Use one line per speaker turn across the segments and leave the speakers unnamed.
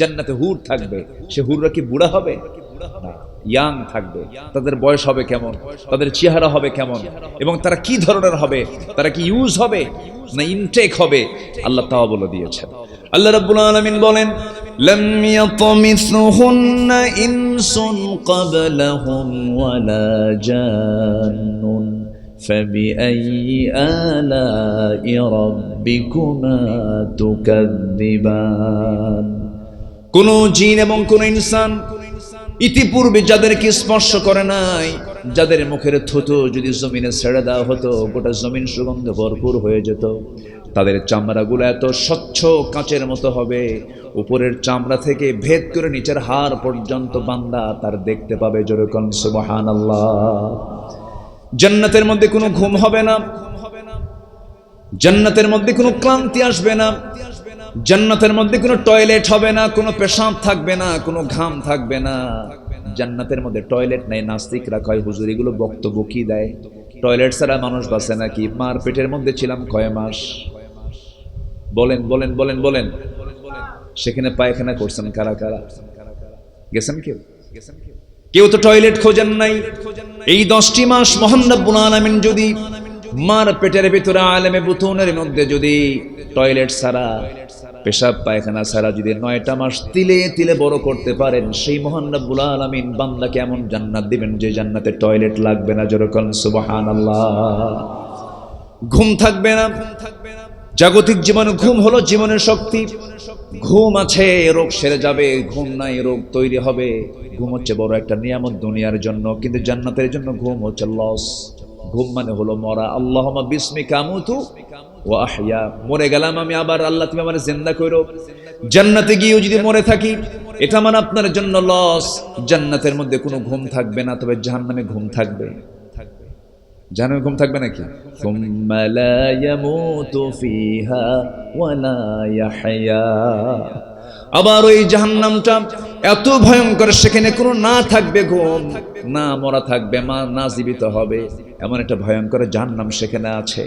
জান্নাতে হুর থাকবে, সে হুররা কি বুড়া হবে না, ইয়াং থাকবে। তাদের বয়স হবে কেমন, তাদের চেহারা হবে কেমন, এবং তারা কি ধরনের হবে, তারা কি ইউজ হবে না ইনটেক হবে, আল্লাহ তাও বলে দিয়েছেন। আল্লাহ রাব্বুল আলামিন বলেন, লাম ইয়াতামিসহুন্না ইনসুন ক্বাবলাহুম ওয়ালা জান্নুন ফাবিআইয়ি আলাই রাব্বিকুমা তুকাযযিবান। কোন জিন এবং কোন ইনসান ইতিপূর্বে যাদেরকে স্পর্শ করে নাই, যাদের মুখের থুতু যদি জমিনে ছেড়ে দেওয়া হতো গোটা জমিন সুগন্ধে ভরপুর হয়ে যেত। তাদের চামড়াগুলো এত স্বচ্ছ কাঁচের মতো হবে, উপরের চামড়া থেকে ভেদ করে নিচের হাড় পর্যন্ত বান্দা তার দেখতে পাবে। জোরে কোন সুবহানাল্লাহ। জান্নাতের মধ্যে কোনো ঘুম হবে না, জান্নাতের মধ্যে কোনো ক্লান্তি আসবে না, জান্নাতের মধ্যে কোনো টয়লেট হবে না, কোনো পেশাব থাকবে না, কোনো ঘাম থাকবে না। জান্নাতের মধ্যে টয়লেট নাই। নাস্তিকরা কয় হুজুর এগুলো বক্তব্য কি দেয়, টয়লেট ছাড়া মানুষ বাঁচে নাকি? মার পেটের মধ্যে ছিলাম কয় মাস, বলেন বলেন বলেন বলেন। সেখানে পায়খানা করছেন কারা কারা? গেছেন কেউ? কেউ তো টয়লেট খোঁজেন নাই। এই 10টি মাস মহান রব্বুল আলামিন যদি মার পেটের ভিতরে আলেমে বুতুনের মধ্যে যদি টয়লেট ছাড়া, পেশাব পায়খানা ছাড়া যদি 9টা মাস তিলে তিলে বড় করতে পারেন, সেই মহান রব্বুল আলামিন বান্দাকে এমন জান্নাত দিবেন যে জান্নাতে টয়লেট লাগবে না। যেরকম সুবহানাল্লাহ। ঘুম থাকবে না। জাগতিক জীবনে ঘুম হলো জীবনের শক্তি। ঘুম আছে রোগ সেরে যাবে, ঘুম নাই রোগ তৈরি হবে। ঘুম হচ্ছে বড় একটা নিয়ামত দুনিয়ার জন্য, কিন্তু জান্নাতের জন্য ঘুম হচ্ছে লস। ঘুম মানে হলো মরা। আল্লাহুম্মা বিসমিকা আমুতু ওয়া আহইয়া। মরে গেলাম আমি, আবার আল্লাহ তুমি আমারে জিন্দা করো। জান্নাতে গিয়েও যদি মরে থাকি, এটা মানে আপনার জন্য লস। জান্নাতের মধ্যে কোনো ঘুম থাকবে না, তবে জাহান্নামে ঘুম থাকবে। জাহান্নামে ঘুম থাকবে নাকি? সুম্মা লা ইয়ামুতু ফিহা ওয়া লা ইয়াহইয়া। আবার ওই জাহান্নামটা এত ভয়ঙ্কর, সেখানে কোনো না থাকবে ঘুম, না মরা থাকবে, না জীবিত হবে, এমন একটা ভয়ঙ্কর জাহান্নাম সেখানে আছে।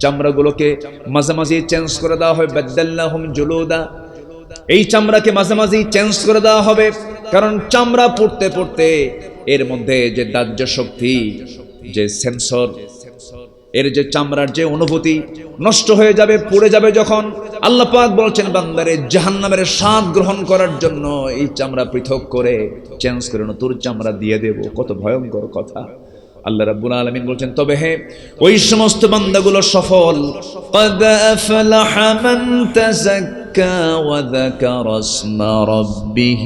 চামড়াগুলোকে মাঝে মাঝে চেঞ্জ করে দেওয়া হয়, বাদদাল্লাহুম জুলুদা। এই চামড়াকে মাঝে মাঝে চেঞ্জ করে দেওয়া হবে, কারণ চামড়া পড়তে পড়তে এর মধ্যে যে দাহ্য শক্তি, যে সেন্সর, এর যে চামড়ার যে অনুভূতি নষ্ট হয়ে যাবে, পড়ে যাবে। যখন আল্লাহ পাক বলছেন বান্দারে জাহান্নামের স্বাদ গ্রহণ করার জন্য এই চামড়া পৃথক করে চেঞ্জ করে নতুন চামড়া দিয়ে দেব, কত ভয়ঙ্কর কথা। আল্লাহ রাব্বুল আলামিন বলছেন, তবে হে ওই সমস্ত বান্দাগুলো সফল। قد أفلح من تزكى وذكر اسم ربه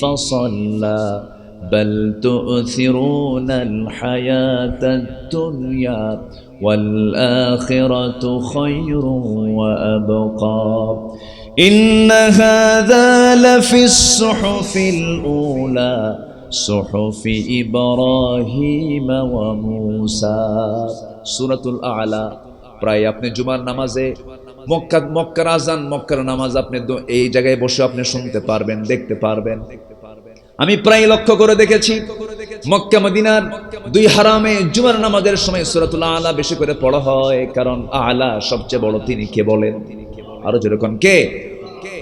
فصلى بل تؤثرون الحياة الدنيا والآخرة خير وأبقى إن هذا لفي الصحف الأولى صحف إبراهيم وموسى। সূরাতুল আ'লা। প্রায় আপনি জুমার নামাজে মক্কার আযান, মক্কার নামাজ আপনি এই জায়গায় বসে আপনি শুনতে পারবেন, দেখতে পারবেন। আমি প্রায় লক্ষ্য করে দেখেছি মক্কা মদিনার দুই হারামে জুমার নামাজের সময় সূরাতুল আ'লা বেশি করে পড়া হয়, কারণ আ'লা সবচেয়ে বড়। তিনি কে বলেন? আরো যেরকম কে?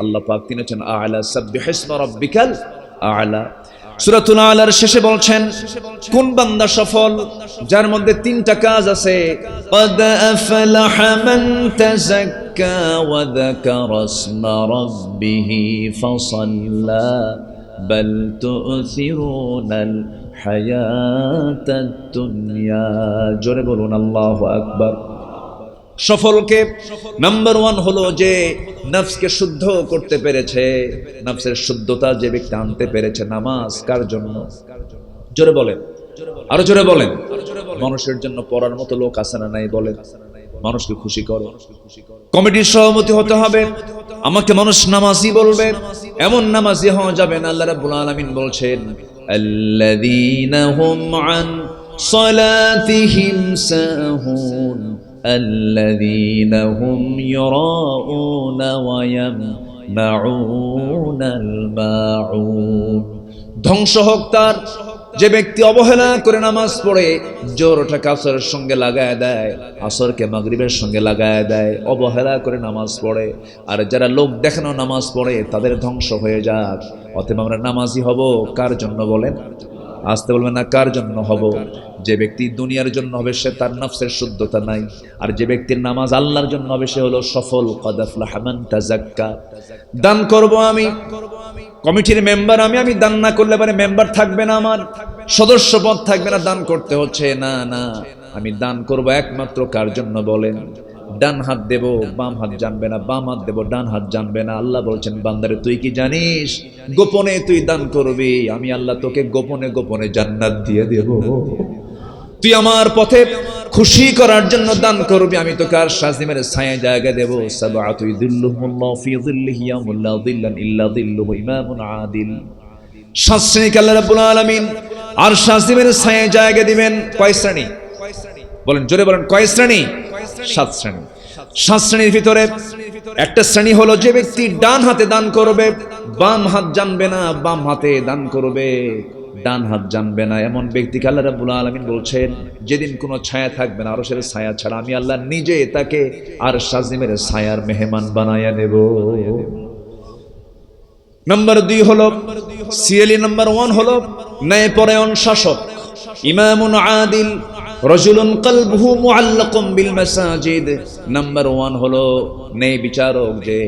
আল্লাহ পাক তিনি হচ্ছেন আ'লা। সাব্বিহিসমা রাব্বিকাল আ'লা। সূরাতুল আ'লার শেষে বলছেন কোন বান্দা সফল? যার মধ্যে 3টা কাজ আছে। قد أفلح من تزكى وذكر اسم ربه فصلى بل تؤثرون الحياة الدنيا। জোরে বলুন আল্লাহু আকবার। সফলকে নাম্বার 1 হলো যে নফসকে শুদ্ধ করতে পেরেছে, নফসের শুদ্ধতা যে ব্যক্তি আনতে পেরেছে। নামাজ কার জন্য? জোরে বলেন, আরো জোরে বলেন। মানুষের জন্য পড়ার মতো লোক আছে না নাই? বলেন। মানুষকে খুশি করো। কমিটির সভাপতি হতে হবে, আমাকে মানুষ নামাজি বলবে, এমন নামাজি হওয়া যাবে না। আল্লাহ রাব্বুল আলামিন বলছেন, আল্লাযীনা হুম আন সালাতিহিম সাহুন আল্লাযীনা হুম ইউরাউনা ওয়া ইয়ামনাউনাল মাউন। ধ্বংস হোক তার যে ব্যক্তি অবহেলা করে নামাজ পড়ে, জোহরটাকে আসরের সঙ্গে লাগায় দেয়, আসরকে মাগরিবের সঙ্গে লাগায় দেয়, অবহেলা করে নামাজ পড়ে, আর যারা লোক দেখানো নামাজ পড়ে তাদের ধ্বংস হয়ে যাক। অতএব আমরা নামাজি হব কার জন্য বলেন? আসতে বলবেন না, কার জন্য হব? যে ব্যক্তি দুনিয়ার জন্য হবে সে তার নফসের শুদ্ধতা নাই, আর যে ব্যক্তির নামাজ আল্লাহর জন্য হবে সে হলো সফল। ক্বাদ আফলাহা মান তাযাক্কা। দান করব আমি, কমিটির মেম্বার আমি দান না করলে পারে মেম্বার থাকবে না, আমার সদস্য পদ থাকবে না, দান করতে হচ্ছে। না না, আমি দান করব একমাত্র কার জন্য বলেন? ডান হাত দেব, বাম হাত জানবে না, বাম হাত দেব, ডান হাত জানবে না। আল্লাহ বলছেন, বান্দারে তুই কি জানিস গোপনে তুই দান করবি, আমি আল্লাহ তোকে গোপনে গোপনে জান্নাত দিয়ে দেব। তুই আমার পথে খুশি করার জন্য দান করবি, আমি তোকে আর শাজিমের ছায়া জায়গা দেব। সাবআতু যিল্লুহুমুল্লাহু ফি যিল্লিহি ইয়াউমা লা যিল্লা ইল্লা যিল্লুহু ইমামুন আদিল। সাত শ্রেণীকে আল্লাহ রাব্বুল আলামিন আর শাজিমের ছায়া জায়গা দিবেন। কয় শ্রেণী বলেন? জোরে বলেন, কয় শ্রেণী? সাত শ্রেণী। সাত শ্রেণীর ভিতরে একটা শ্রেণী হলো যে ব্যক্তি ডান হাতে দান করবে, বাম হাত জানবে না, বাম হাতে দান করবে, ডান হাত জানবে না। এমন ব্যক্তিকে আল্লাহ রাব্বুল আলামিন বলছেন, যেদিন কোনো ছায়া থাকবে না আরশের ছায়া ছাড়া, আমি আল্লাহ নিজে তাকে আর শাজিমের ছায়ার মেহমান বানায়া নেব। নাম্বার 2 হলো সিএলই। নাম্বার 1 হলো ন্যায়পরায়ণ শাসক, ইমামুন আদিল, রাজুলুন কলবুহু মুআল্লাকুম বিল মাসাজিদ। নাম্বার 1 হলো ন্যায় বিচারক, যে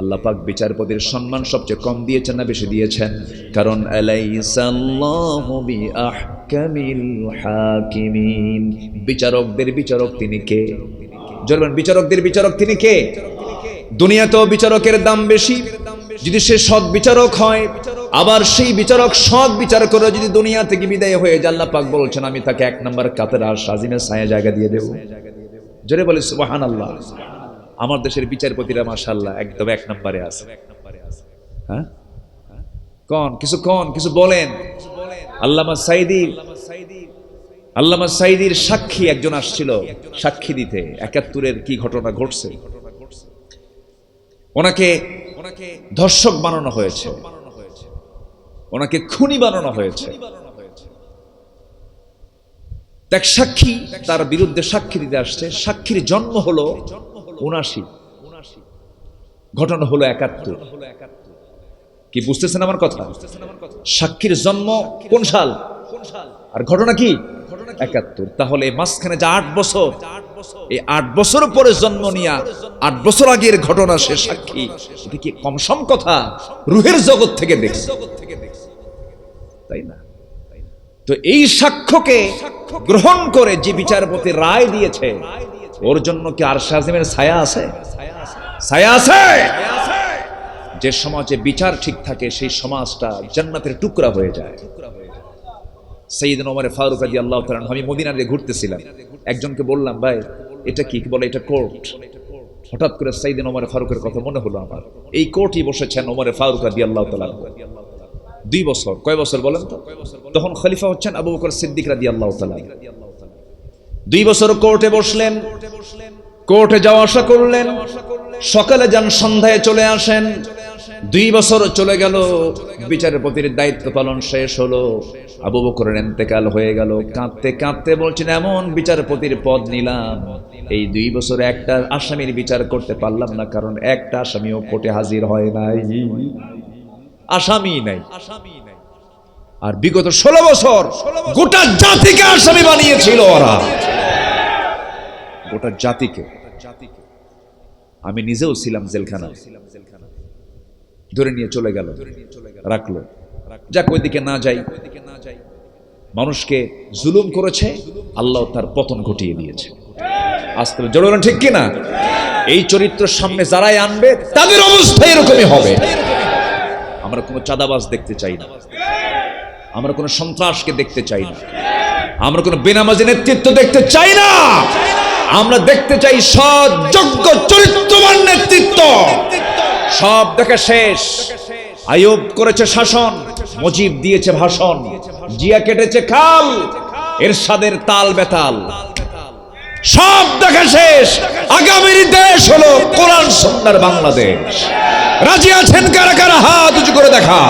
আল্লাহ পাক বিচারপতির সম্মান সবচেয়ে কম দিয়েছেন না বেশি দিয়েছেন? কারণ আলাইসাল্লাহু বিআহকামিল হাকিমিন, বিচারকদের বিচারক তিনি কে? জোরে বিচারকদের বিচারক তিনি কে? দুনিয়াতেও বিচারকের দাম বেশি, যদি সে সৎ বিচারক হয়, আবার সেই বিচারক সৎ বিচার করে যদি দুনিয়া থেকে বিদায় হয়ে যায়, আল্লাহ পাক বলছেন আমি তাকে 1 নম্বর কাতারে আর শাজিমের ছায়া জায়গা দিয়ে দেব। জোরে বলে সুবহানাল্লাহ। আমার দেশের বিচারপতিরা মাশাআল্লাহ একদম 1 নম্বরে আছে। হ্যাঁ, কিছু বলেন। আল্লামা সাইদির সাক্ষী একজন আসছিল সাক্ষী দিতে, 71-এর কি ঘটনা ঘটছে। ওনাকে ধর্ষক বানানো হয়েছে, ওনাকে খুনি বানানো হয়েছে। এক সাক্ষী তার বিরুদ্ধে সাক্ষী দিতে আসছে। সাক্ষীর জন্ম হলো 79, ঘটনা হলো 71। কি বুঝতেছেন আমার কথা? সাক্ষীর জন্ম কোন সাল আর ঘটনা কি 71। তাহলে মাঝখানে যে 8 বছর, এই 8 বছর পরে জন্ম নিয়া 8 বছর আগের ঘটনা সে সাক্ষী, এটা কি কম সম কথা? রুহের জগৎ থেকে দেখছে, তাই না? তো এই সাক্ষ্যকে গ্রহণ করে যে বিচারপতি রায় দিয়েছে, ওর জন্য কি আর শাজিমের ছায়া আছে? ছায়া আছে। যে সমাজে বিচার ঠিক থাকে সেই সমাজটা জান্নাতের টুকরা হয়ে যায়। সাইয়েদনা ওমর ফারুক রাদিয়াল্লাহু তাআলা, আমি মদিনাতে ঘুরতেছিলাম, একজনকে বললাম ভাই এটা কি? বলে এটা কোর্ট। হঠাৎ করে সাইয়েদনা ওমর ফারুকের কথা মনে হলো আমার। এই কোর্টই বসেছেন ওমর ফারুক রাদিয়াল্লাহু তাআলা 2 বছর। কয় বছর বলেন তো? তখন খলিফা হচ্ছেন আবু বকর সিদ্দিক রাদিয়াল্লাহু তাআলা। 2 বছর কোর্টে বসলেন, কোর্টে যাওয়া আসা করলেন, সকালে যান সন্ধ্যায় চলে আসেন। 2 বছর চলে গেল, বিচারপতির দায়িত্ব পালন শেষ হলো, আবু বকরের ইন্তেকাল হয়ে গেল। কাঁদতে কাঁদতে বলছেন এমন বিচারপতির পদ নিলাম, এই 2 বছরে একটা আসামির বিচার করতে পারলাম না, কারণ একটা আসামিও কোর্টে হাজির হয় নাই, আসামি নাই। আর বিগত 16 বছর গোটা জাতিকে আসামি বানিয়েছিল ওরা, গোটা জাতিকে। আমি নিজেও ছিলাম জেলখানায়, ধরে নিয়ে চলে গেল, রাখলো। যাক, ওইদিকে না যাই। মানুষকে জুলুম করেছে, আল্লাহ তার পতন ঘটিয়ে দিয়েছে। আসতে জোরে ঠিক কিনা? এই চরিত্র সামনে যারাই আনবে তাদের অবস্থা এরকমই হবে। আমরা কোনো চাঁদাবাজ দেখতে চাই না, আমরা কোনো সন্ত্রাসকে দেখতে চাই না, আমরা কোনো বেনামাজি নেতৃত্ব দেখতে চাই না। আমরা দেখতে চাই সৎ, যোগ্য, চরিত্রবান নেতৃত্ব। সব দেখা শেষ। আইয়ুব করেছে শাসন, মুজিব দিয়েছে ভাষণ, জিয়া কেটেছে খাল, এরশাদের তাল বেতাল। সব দেখা শেষ। আগামীর দেশ হলো কোরআন সুন্নাহর বাংলাদেশ। রাজি আছেন কারা কারা? হাত উঁচু করে দেখা।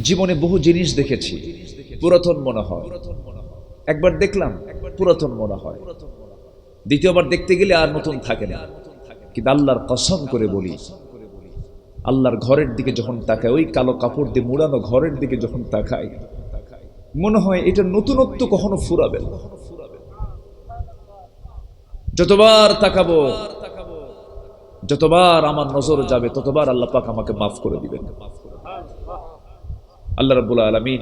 জীবনে বহু জিনিস দেখেছি, পুরাতন মনে হয়। একবার দেখলাম, পুরাতন মনে হয়। দ্বিতীয়বার দেখতে গেলে আর নতুন থাকে না। কিন্তু আল্লাহর কসম করে বলি, আল্লাহর ঘরের দিকে যখন তাকাই, ওই কালো কাপড় দিয়ে মুড়ানো ঘরের দিকে যখন তাকাই, মনে হয় এটা নতুনত্ব কখনো ফুরাবে না। যতবার তাকাবো, যতবার আমার নজর যাবে, ততবার আল্লাহ পাক আমাকে মাফ করে দিবেন। আল্লাহ রাব্বুল আলামিন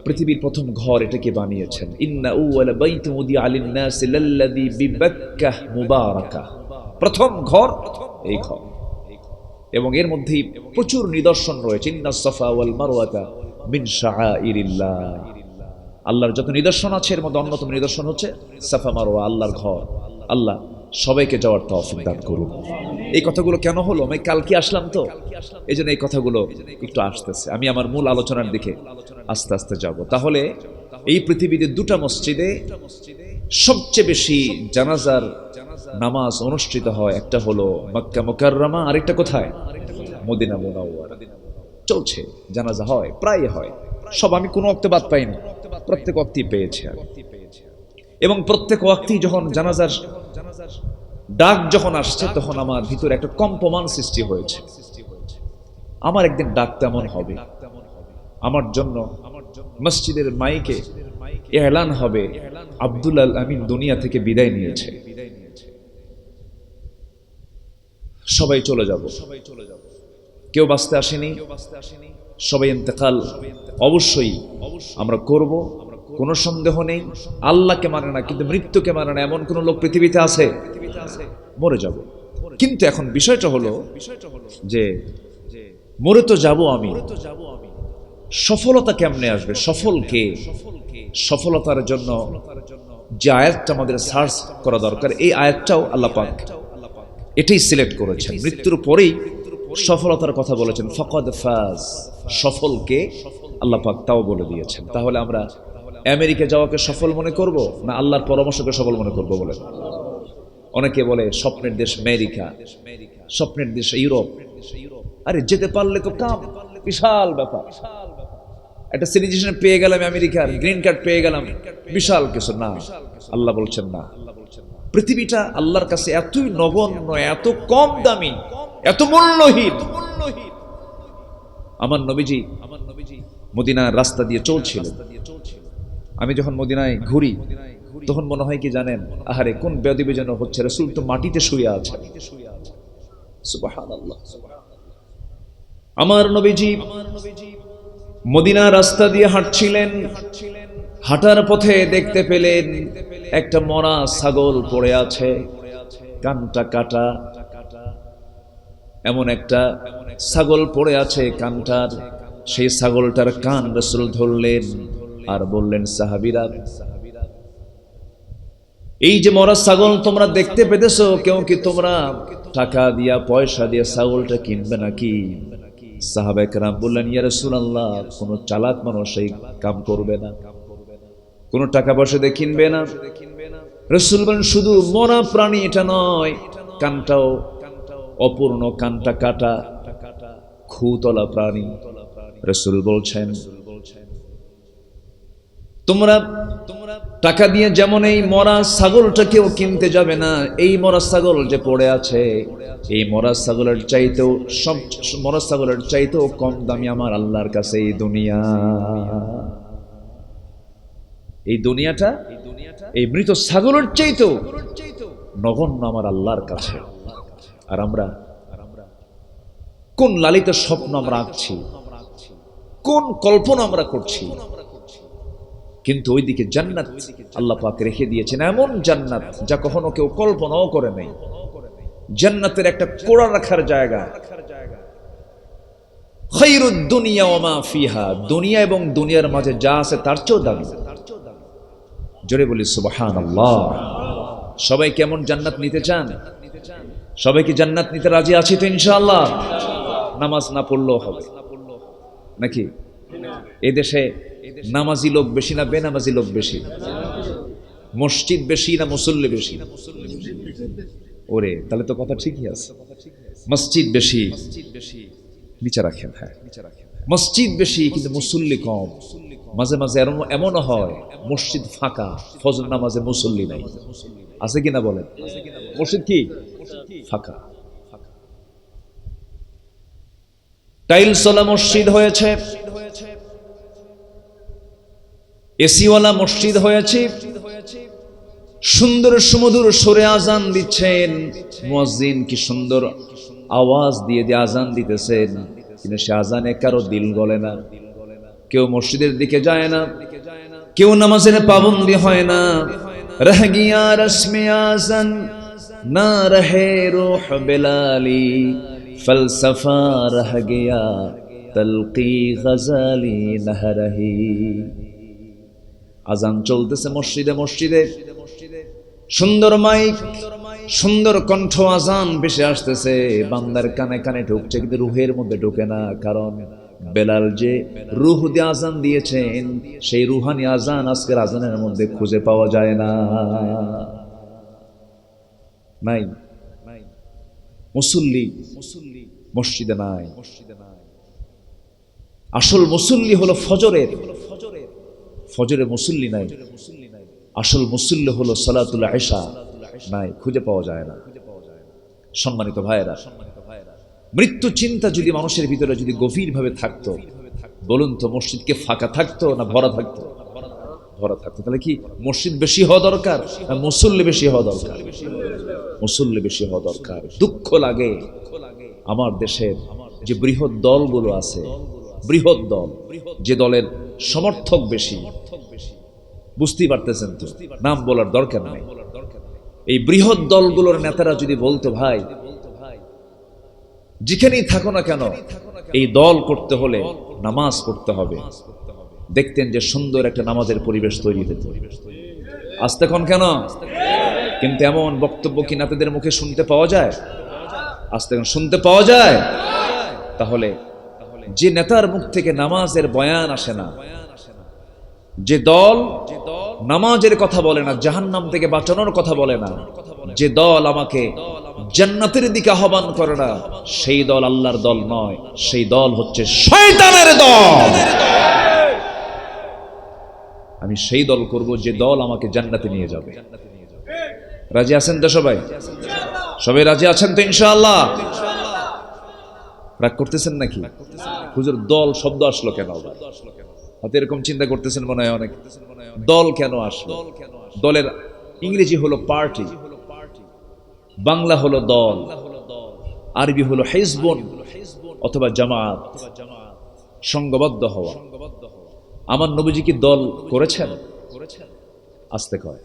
পৃথিবীর প্রথম ঘর এটাকে বানিয়েছেন। ইন্না আউওয়ালা বাইতিন উদিআ লিন-নাসি লাল্লাযী বিবাক্কাহ মুবারাকা। প্রথম ঘর এই ঘর, এবং এর মধ্যেই প্রচুর নিদর্শন রয়েছে। ইন্নাস সাফা ওয়াল মারওয়াতা মিন শাআইরিল্লাহ। আল্লাহর যত নিদর্শন আছে এর মধ্যে অন্যতম নিদর্শন হচ্ছে সাফা মারওয়া, আল্লাহর ঘর। আল্লাহ সবাইকে যাওয়ার তৌফিক দান করুন। এই কথাগুলো কেন হলো, আমি কালকে আসলাম তো, এই জন্য এই কথাগুলো একটু আসতেছে। আমি আমার মূল আলোচনার দিকে আস্তে আস্তে যাব। তাহলে এই পৃথিবীতে দুটা মসজিদে সবচেয়ে বেশি জানাজার নামাজ অনুষ্ঠিত হয়, একটা হলো মক্কা মুকাররমা, আরেকটা কোথায়? মদিনা মুনাওয়ারা। চলছে, জানাজা হয়, প্রায় হয় সব। আমি কোনো ওয়াক্তে বাদ পাইনি, প্রত্যেক ওয়াক্তেই পেয়েছি আমি। এবং প্রত্যেক ওয়াক্তেই যখন জানাজার ডাক যখন আসছে, তখন আমার ভিতরে একটা কম্পমান সৃষ্টি হয়েছে। আমার একদিন ডাক তেমন হবে, আমার জন্য মসজিদের মাইকে এলান হবে, আব্দুল আল আমিন দুনিয়া থেকে বিদায় নিয়েছে, সবাই চলে যাব। কেউ বাঁচতে আসেনি, সবাই ইন্তেকাল অবশ্যই আমরা করব, কোনো সন্দেহ নেই। আল্লাহকে মানে না, কিন্তু মৃত্যুকে মানে না, এমন কোন লোক পৃথিবীতে আছে? মরে যাব। কিন্তু এখন বিষয়টা হলো যে মরে তো যাব আমি, সফলতা কেমনে আসবে? সফল কে? সফলতার জন্য যে আয়াতটা আমাদের সার্চ করা দরকার, এই আয়াতটাও আল্লাহ পাক এটাই সিলেক্ট করেছেন। মৃত্যুর পরেই সফলতার কথা বলেছেন, ফাকাদ ফাজ। সফল কে আল্লাহ পাক তাও বলে দিয়েছেন। তাহলে আমরা আমেরিকা যাওয়াকে সফল মনে করব না আল্লাহর পরামর্শকে সফল মনে করব? বলে অনেকে বলে স্বপ্নের দেশ আমেরিকা, স্বপ্নের দেশ ইউরোপ। আরে যেতে পারলে তো কাম, বিশাল ব্যাপার। একটা সিটিজেনশিপ পেয়ে গেলাম আমেরিকার, গ্রিন কার্ড পেয়ে গেলাম, বিশাল কিছু না। আল্লাহ বলছেন না, পৃথিবীটা আল্লাহর কাছে এতই নগণ্য, এত কম দামি, এত মূল্যহীন। আমার নবীজি মদিনার রাস্তা দিয়ে চলছিল। আমি যখন মদিনায় ঘুরি তখন মনে হয় কি জানেন, আহারে কোন বেয়াদবি যেন হচ্ছে, রাসূল তো মাটিতে শুয়ে আছে। সুবহানাল্লাহ। আমার নবীজি মদিনার রাস্তা দিয়ে হাঁটছিলেন, হাঁটার পথে দেখতে পেলেন একটা মরা ছাগল পড়ে আছে, কানটা কাটা। এমন একটা ছাগল পড়ে আছে কানটার, সেই ছাগলটার কান রাসূল ধরলেন আর বললেন, সাহাবীরা, এই যে মরা ছাগল তোমরা দেখতে পেতেছো, কেউ কি তোমরা টাকা দিয়া পয়সা দিয়া ছাগলটা কিনবে নাকি? সাহাবায়ে কেরাম বললেন, ইয়া রাসূলুল্লাহ, কোন চালাক মানুষ এই কাম করবে না, কোন টাকা পয়সা দিয়ে কিনবে না। রাসূল বলেন, শুধু মরা প্রাণী এটা নয়, কানটাও অপূর্ণ, কানটা কাটা, খুতলা প্রাণী। রাসূল বলছেন, তোমরা টাকা দিয়ে যেমন এই মরা ছাগলটাকেও কিনতে যাবে না। এই মরা ছাগল যে পড়ে আছে, এই মরা ছাগলের চাইতেও, সব মরা ছাগলের চাইতেও কম দামি আমার আল্লাহর কাছে এই দুনিয়া। এই দুনিয়াটা এই মৃত ছাগলের চাইতেও নগণ্য আমার আল্লাহর কাছে। আর আমরা কোন লালিত স্বপ্ন আমরা আঁকছি, কোন কল্পনা আমরা করছি, কিন্তু ওইদিকে জান্নাত আল্লাহ পাক রেখে দিয়েছেন, এমন জান্নাত যা কখনো কেউ কল্পনাও করে নাই। জান্নাতের একটা কোড়া রাখার জায়গা। খায়রুদ দুনিয়া ওয়া মা ফিহা, দুনিয়া এবং দুনিয়ার মাঝে যা আছে তার চেয়েও দামি। জোরে বলি সুবহানাল্লাহ। সবাই কেমন জান্নাত নিতে চান? সবাই কি জান্নাত নিতে রাজি আছি তো ইনশাআল্লাহ? নামাজ না পড়লেও হবে নাকি? এই দেশে নামাজি লোক বেশি না বেনামাজি লোক বেশি? মসজিদ বেশি না মুসল্লি বেশি? ওরে, তাহলে তো কথা ঠিকই আছে, মসজিদ বেশি। নিচে রাখেন, হ্যাঁ নিচে রাখেন। মসজিদ বেশি কিন্তু মুসল্লি কম। মাঝে মাঝে এমনও হয় মসজিদ ফাঁকা, ফজর নামাজে মুসল্লি নাই। আছে কিনা বলেন? মসজিদ কি ফাঁকা। টাইলসওয়ালা মসজিদ হয়েছে, এসিওয়ালা মসজিদ হয়েছে, সুন্দর সুমধুর সুরে আজান দিচ্ছেন মুয়াজ্জিন, কি সুন্দর আওয়াজ দিয়ে দিয়ে আজান দিতেছেন, কিন্তু সে আজানে কারো দিল গলে না। কেউ মসজিদের দিকে যায় না, কেউ নামাজের পাবন্দি হয় না। রহ গিয়া রসমে আজান না রহে রূহ বেলালি, ফলসফা রহ গিয়া তলকি গজালি নহ রহি। আজান চলতেছে মসজিদে মসজিদে, সুন্দর মাইক, সুন্দর কণ্ঠ, আজান ভেসে আসতেছে, বান্দার কানে কানে ঢুকছে কিন্তু রুহের মধ্যে ঢুকে না। কারণ বেলাল যে রুহ দিয়ে আজান দিয়েছেন, সেই রুহানি আজান আজকের আজানের মধ্যে খুঁজে পাওয়া যায় না। নাই মুসল্লি মসজিদে নাই। আসল মুসল্লি হলো ফজরের, ফজরে মুসল্লি নাই। আসল মুসল্লি হলো সালাতুল ইশা, নাই, খুঁজে পাওয়া যায় না। সম্মানিত ভাইয়েরা, মৃত্যু চিন্তা যদি মানুষের ভিতরে যদি গভীরভাবে থাকতো, বলুন তো মসজিদকে ফাঁকা থাকতো না ভরা থাকতো? ভরা থাকতো। তাহলে কি মসজিদ বেশি হওয়া দরকার না মুসল্লি বেশি হওয়া দরকার? মুসল্লি বেশি হওয়া দরকার। দুঃখ লাগে আমার দেশের যে বৃহৎ দলগুলো আছে, বৃহৎ দল, যে দলের সমর্থক বেশি, বুঝতেই পারতেছেন তো, নাম বলার দরকার নেই। এই বৃহৎ দলগুলোর নেতারা যদি বলতো, ভাই যেখানেই থাকো না কেন এই দল করতে হলে নামাজ পড়তে হবে, দেখতেন যে সুন্দর একটা নামাজের পরিবেশ তৈরি হতো। আজ তখন কেন? কিন্তু এমন বক্তব্য কি নেতাদের মুখে শুনতে পাওয়া যায়? আজ তখন শুনতে পাওয়া যায়? তাহলে যে নেতার মুখ থেকে নামাজের বয়ান আসে না, যে দল নামাজের কথা বলে না, জাহান্নাম থেকে বাঁচানোর কথা বলে না, যে দল আমাকে জান্নাতের দিকে আহ্বান করে না, সেই দল আল্লাহর দল নয়, সেই দল হচ্ছে শয়তানের দল। আমি সেই দল করব যে দল আমাকে জান্নাতে নিয়ে যাবে। রাজি আছেন তো সবাই? সবাই রাজি আছেন তো ইনশাআল্লাহ? রাগ করতেছেন নাকি? হুজুর দল শব্দ আসলো কেন? হয়তো এরকম চিন্তা করতেছেন মনে হয় অনেক, দল কেন আসলো? দলের ইংরেজি হলো পার্টি, বাংলা হলো দল, আরবি হলো হিজবুন অথবা জামাত, সংঘবদ্ধ হওয়া। আমার নবীজি কি দল করেছেন? আস্তে কয়,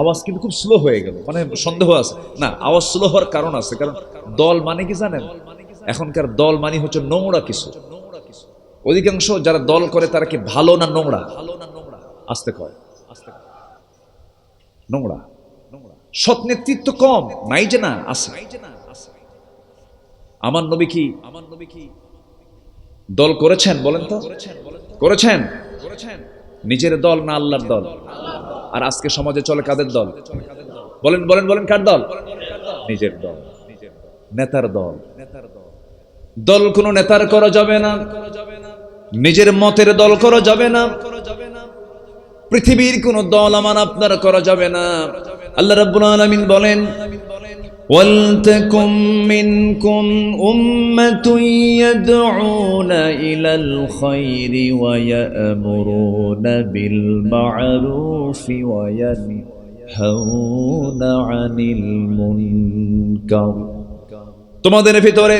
আওয়াজ কিন্তু খুব স্লো হয়ে গেল, মানে সন্দেহ আছে না। আওয়াজ স্লো হওয়ার কারণ আছে, কারণ দল মানে কি জানেন? এখনকার দল মানে হচ্ছে নোংরা কিছু। অধিকাংশ যারা দল করে তারা কি ভালো না নোংরা? আস্তে কয়, নোংরা। সৎ নেতৃত্ব কম নাই যে না, আছে। আমার নবী কি দল করেছেন? বলেন তো, করেছেন? নিজের দল না আল্লাহর দল? আর আজকে সমাজে চলে কাদের দল? বলেন বলেন বলেন, কার দল? নিজের দল, নেতার দল। দল কোন নেতার করা যাবে না, নিজের মতের দল করা যাবে না, পৃথিবীর কোন দল আমার আপনার করা যাবে না। আল্লাহ রাব্বুল আলামিন বলেন, ওয়ালতাকুম মিনকুম উম্মাতুন ইয়াদউনা ইলাল খায়রি ওয়া ইয়া'মুরুনা বিল মা'রুফি ওয়া ইয়ানহাউনা আনিল মুনকার। তোমাদের ভিতরে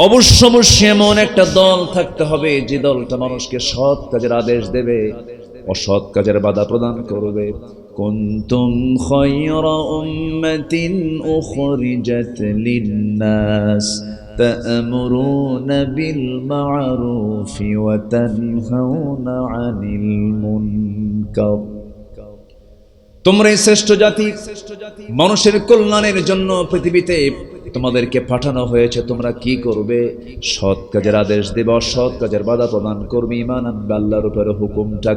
অবশ্যই এমন একটা দল থাকতে হবে যে দলটা মানুষকে সৎ কাজের আদেশ দেবে, অসৎ কাজের বাধা প্রদান করবে। কুনতুম খায়রা উম্মাতিন উখরিজাত লিন-নাস তা'মুরুনা বিল মা'রুফি ওয়া তানহাউনা আনিল মুনকার। তোমরাই শ্রেষ্ঠ জাতি, মানুষের কল্যাণের জন্য পৃথিবীতে তোমাদেরকে পাঠানো হয়েছে। তোমরা কি করবে? সৎ কাজের আদেশ দেবে, অসৎ কাজের বাধা প্রদান করবে, ঈমান আনবে। আল্লাহর উপরে হুকুমটা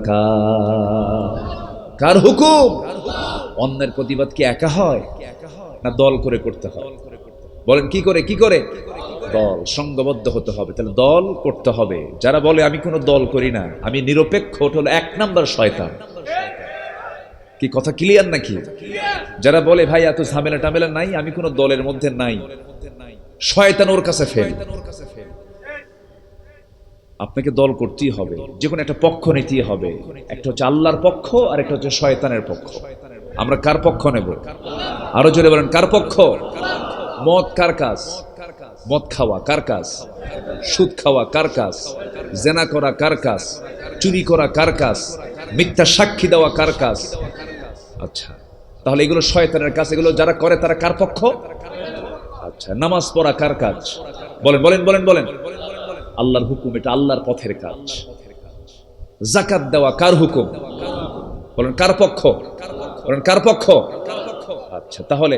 কার হুকুম? অন্যের প্রতিবাদ কি একা হয় না দল করে করতে হয়? বলেন কি করে? কি করে? দল, সংঘবদ্ধ হতে হবে। তাহলে দল করতে হবে। যারা বলে আমি কোনো দল করি না, আমি নিরপেক্ষ, ওটা হলো 1 নাম্বার শয়তান। কি কথা ক্লিয়ার নাকি? যারা বলে ভাই এত ঝামেলা টামেলা নাই, আমি কোনো দলের মধ্যে নাই, শয়তান ওর কাছে ফেল। আপনাকে দল করতেই হবে, যে কোনো একটা পক্ষ নিতেই হবে। একটা হচ্ছে আল্লাহর পক্ষ, আর একটা হচ্ছে শয়তানের পক্ষ। আমরা কার পক্ষ নেব? আরো জোরে বলেন, কার পক্ষ? মদ কার কাজ? মদ খাওয়া কার কাজ? সুদ খাওয়া কার কাজ? জেনা করা কার কাজ? চুরি করা কার কাজ? মিথ্যা সাক্ষী দেওয়া কার কাজ? আচ্ছা, তাহলে এগুলো শয়তানের কাজ। এগুলো যারা করে তারা কার পক্ষ? আচ্ছা, নামাজ পড়া কার কাজ? বলেন বলেন বলেন বলেন। আল্লাহর হুকুম, এটা আল্লাহর পথের কাজ। যাকাত দেওয়া কার হুকুম? বলেন কার পক্ষ? বলেন কার পক্ষ? আচ্ছা, তাহলে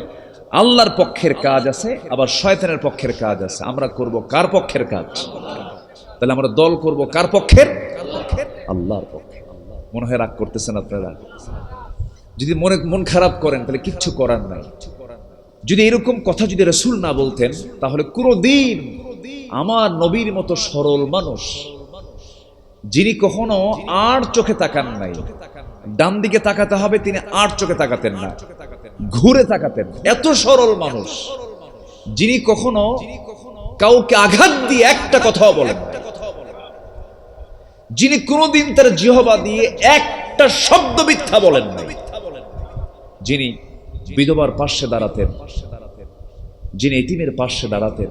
আল্লাহর পক্ষের কাজ আছে, আবার শয়তানের পক্ষের কাজ আছে। আমরা করব কার পক্ষের কাজ? তাহলে আমরা দল করব কার পক্ষের? আল্লাহর পক্ষে। মনে হয় রাগ করতেছেন আপনারা? যদি মন খারাপ করেন তাহলে কিচ্ছু করার নাই। যদি এরকম কথা যদি রাসূল না বলতেন, তাহলে কোনদিন আমার নবীর মতো সরল মানুষ, যিনি কখনো আর চোখে তাকান নাই, ডান দিকে তাকাতে হবে তিনি আর চোখে তাকাতেন না, ঘুরে তাকাতেন। এত সরল মানুষ, যিনি কখনো কাউকে আঘাত দিয়ে একটা কথাও বলেন, যিনি কোনদিন তার জিহ্বা দিয়ে একটা শব্দ মিথ্যা বলেন নাই, যিনি বিধবার পাশে দাঁড়াতেন, যিনি এতিমের পাশে দাঁড়াতেন,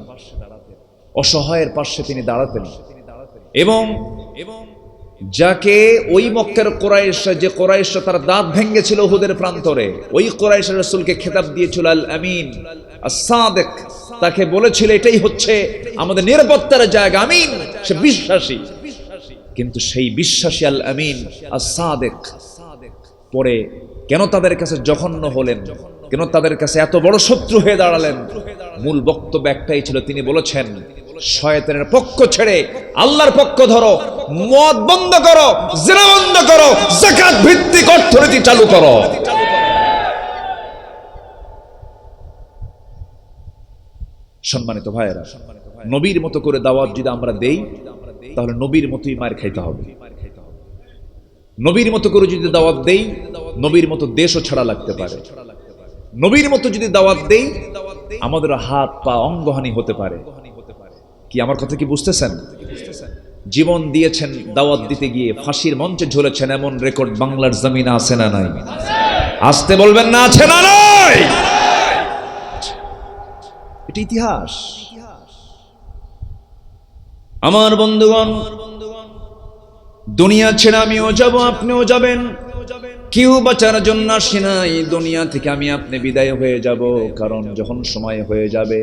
অসহায়ের পাশে তিনি দাঁড়াতেন, এবং যাকে ওই মক্কার কুরাইশ, যে কুরাইশ তার দাঁত ভেঙেছিল উহুদের প্রান্তরে, ওই কুরাইশ রাসূলকে খেতাব দিয়েছিল আল আমিন, আস-সাদিক। তাকে বলেছিল এটাই হচ্ছে আমাদের নিরাপত্তার জায়গা, আমিন, সে বিশ্বাসী। কিন্তু সেই বিশ্বাসী আল আমিন আস-সাদিক পরে কেন তাদের কাছে জঘন্য হলেন, কেন তাদের কাছে এত বড় শত্রু হয়ে দাঁড়ালেন? মূল বক্তব্য একটাই ছিল, তিনি বলেছেন শয়তানের পক্ষ ছেড়ে আল্লাহর পক্ষ ধরো, মদ বন্ধ করো, জিনা বন্ধ করো, যাকাত ভিত্তিক অর্থনীতি চালু করো। সম্মানিত ভাইয়েরা, নবীর মতো করে দাওয়াত যদি আমরা দেই, তাহলে নবীর মতোই মার খাইতে হবে। নবীর মতো করে যদি দাওয়াত দেই, নবীর মতো দেশও ছাড়া লাগতে পারে। নবীর মতো যদি দাওয়াত দেই, আমাদের হাত পা অঙ্গহানি হতে পারে। কি আমার কথা কি বুঝতেছেন? জীবন দিয়েছেন দাওয়াত দিতে গিয়ে, ফাঁসির মঞ্চে ঝুলেছেন, এমন রেকর্ড বাংলার জমিনে আছে না নাই? আসতে বলবেন না, আছে না নাই? এটা ইতিহাস। আমার বন্ধুগণ, দুনিয়া ছেড়ে আমিও যাব, আপনিও যাবেন। কেউ বাঁচার জন্য আসি নাই, দুনিয়া থেকে আমি আপনি বিদায় হয়ে যাব। কারণ যখন সময় হয়ে যাবে,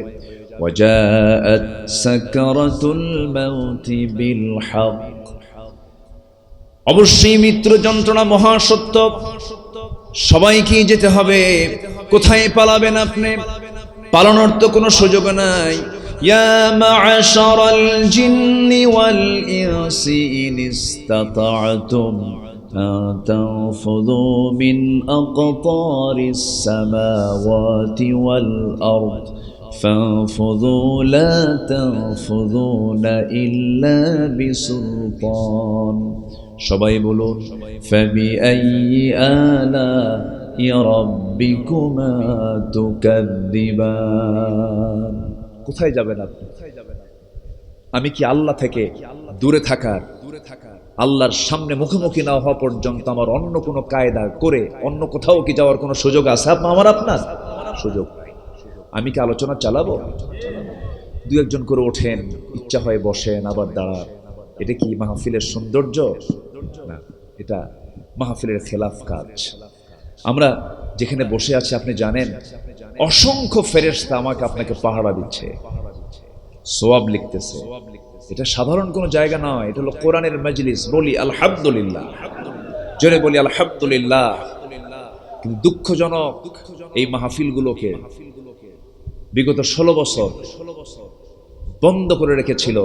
ওয়াজাআত সাকরাতুল মাউতি বিল হক, অবশ্যই মৃত্যু যন্ত্রণা মহাসত্য, সবাইকেই যেতে হবে। কোথায় পালাবেন আপনি? পালানোর তো কোনো সুযোগ নাই। ইয়া মা'শারাল জিন্নি ওয়াল ইনসি ইন ইসতাতা'তুম আন তানফুযু মিন আকতারিস সামাওয়াতি ওয়াল আরদ ফানফুযু লা তানফুযুনা ইল্লা বিসুলতান। সবাই বলুন, ফাবিআইয়ি আলা'i রাব্বিকুমা তুকাযযিবান। কোথায় যাবেন আপনি? আমি কি আল্লাহ থেকে দূরে থাকার, আল্লাহর সামনে মুখোমুখি না হওয়া পর্যন্ত আমার অন্য কোনো কায়দা করে অন্য কোথাও কি যাওয়ার কোনো সুযোগ আছে আমার আপনার? সুযোগ নাই। আমি কি আলোচনা চালাবো? দু একজন করে ওঠেন, ইচ্ছা হয় বসেন, আবার দাঁড়ান। এটা কি মাহফিলের সৌন্দর্য? না, এটা মাহফিলের খেলাফ কাজ। আমরা যেখানে বসে আছি, আপনি জানেন অসংখ্য ফেরেশতা আমাকে আপনাকে পাহারা দিচ্ছে, সওয়াব লিখতেছে। এটা সাধারণ কোনো জায়গা নয়, এটা হলো কোরআনের মজলিস। বলি আলহামদুলিল্লাহ, জোরে বলি আলহামদুলিল্লাহ। কিন্তু দুঃখজনক, এই মাহফিলগুলোকে বিগত 16 বছর বন্ধ করে রেখেছিল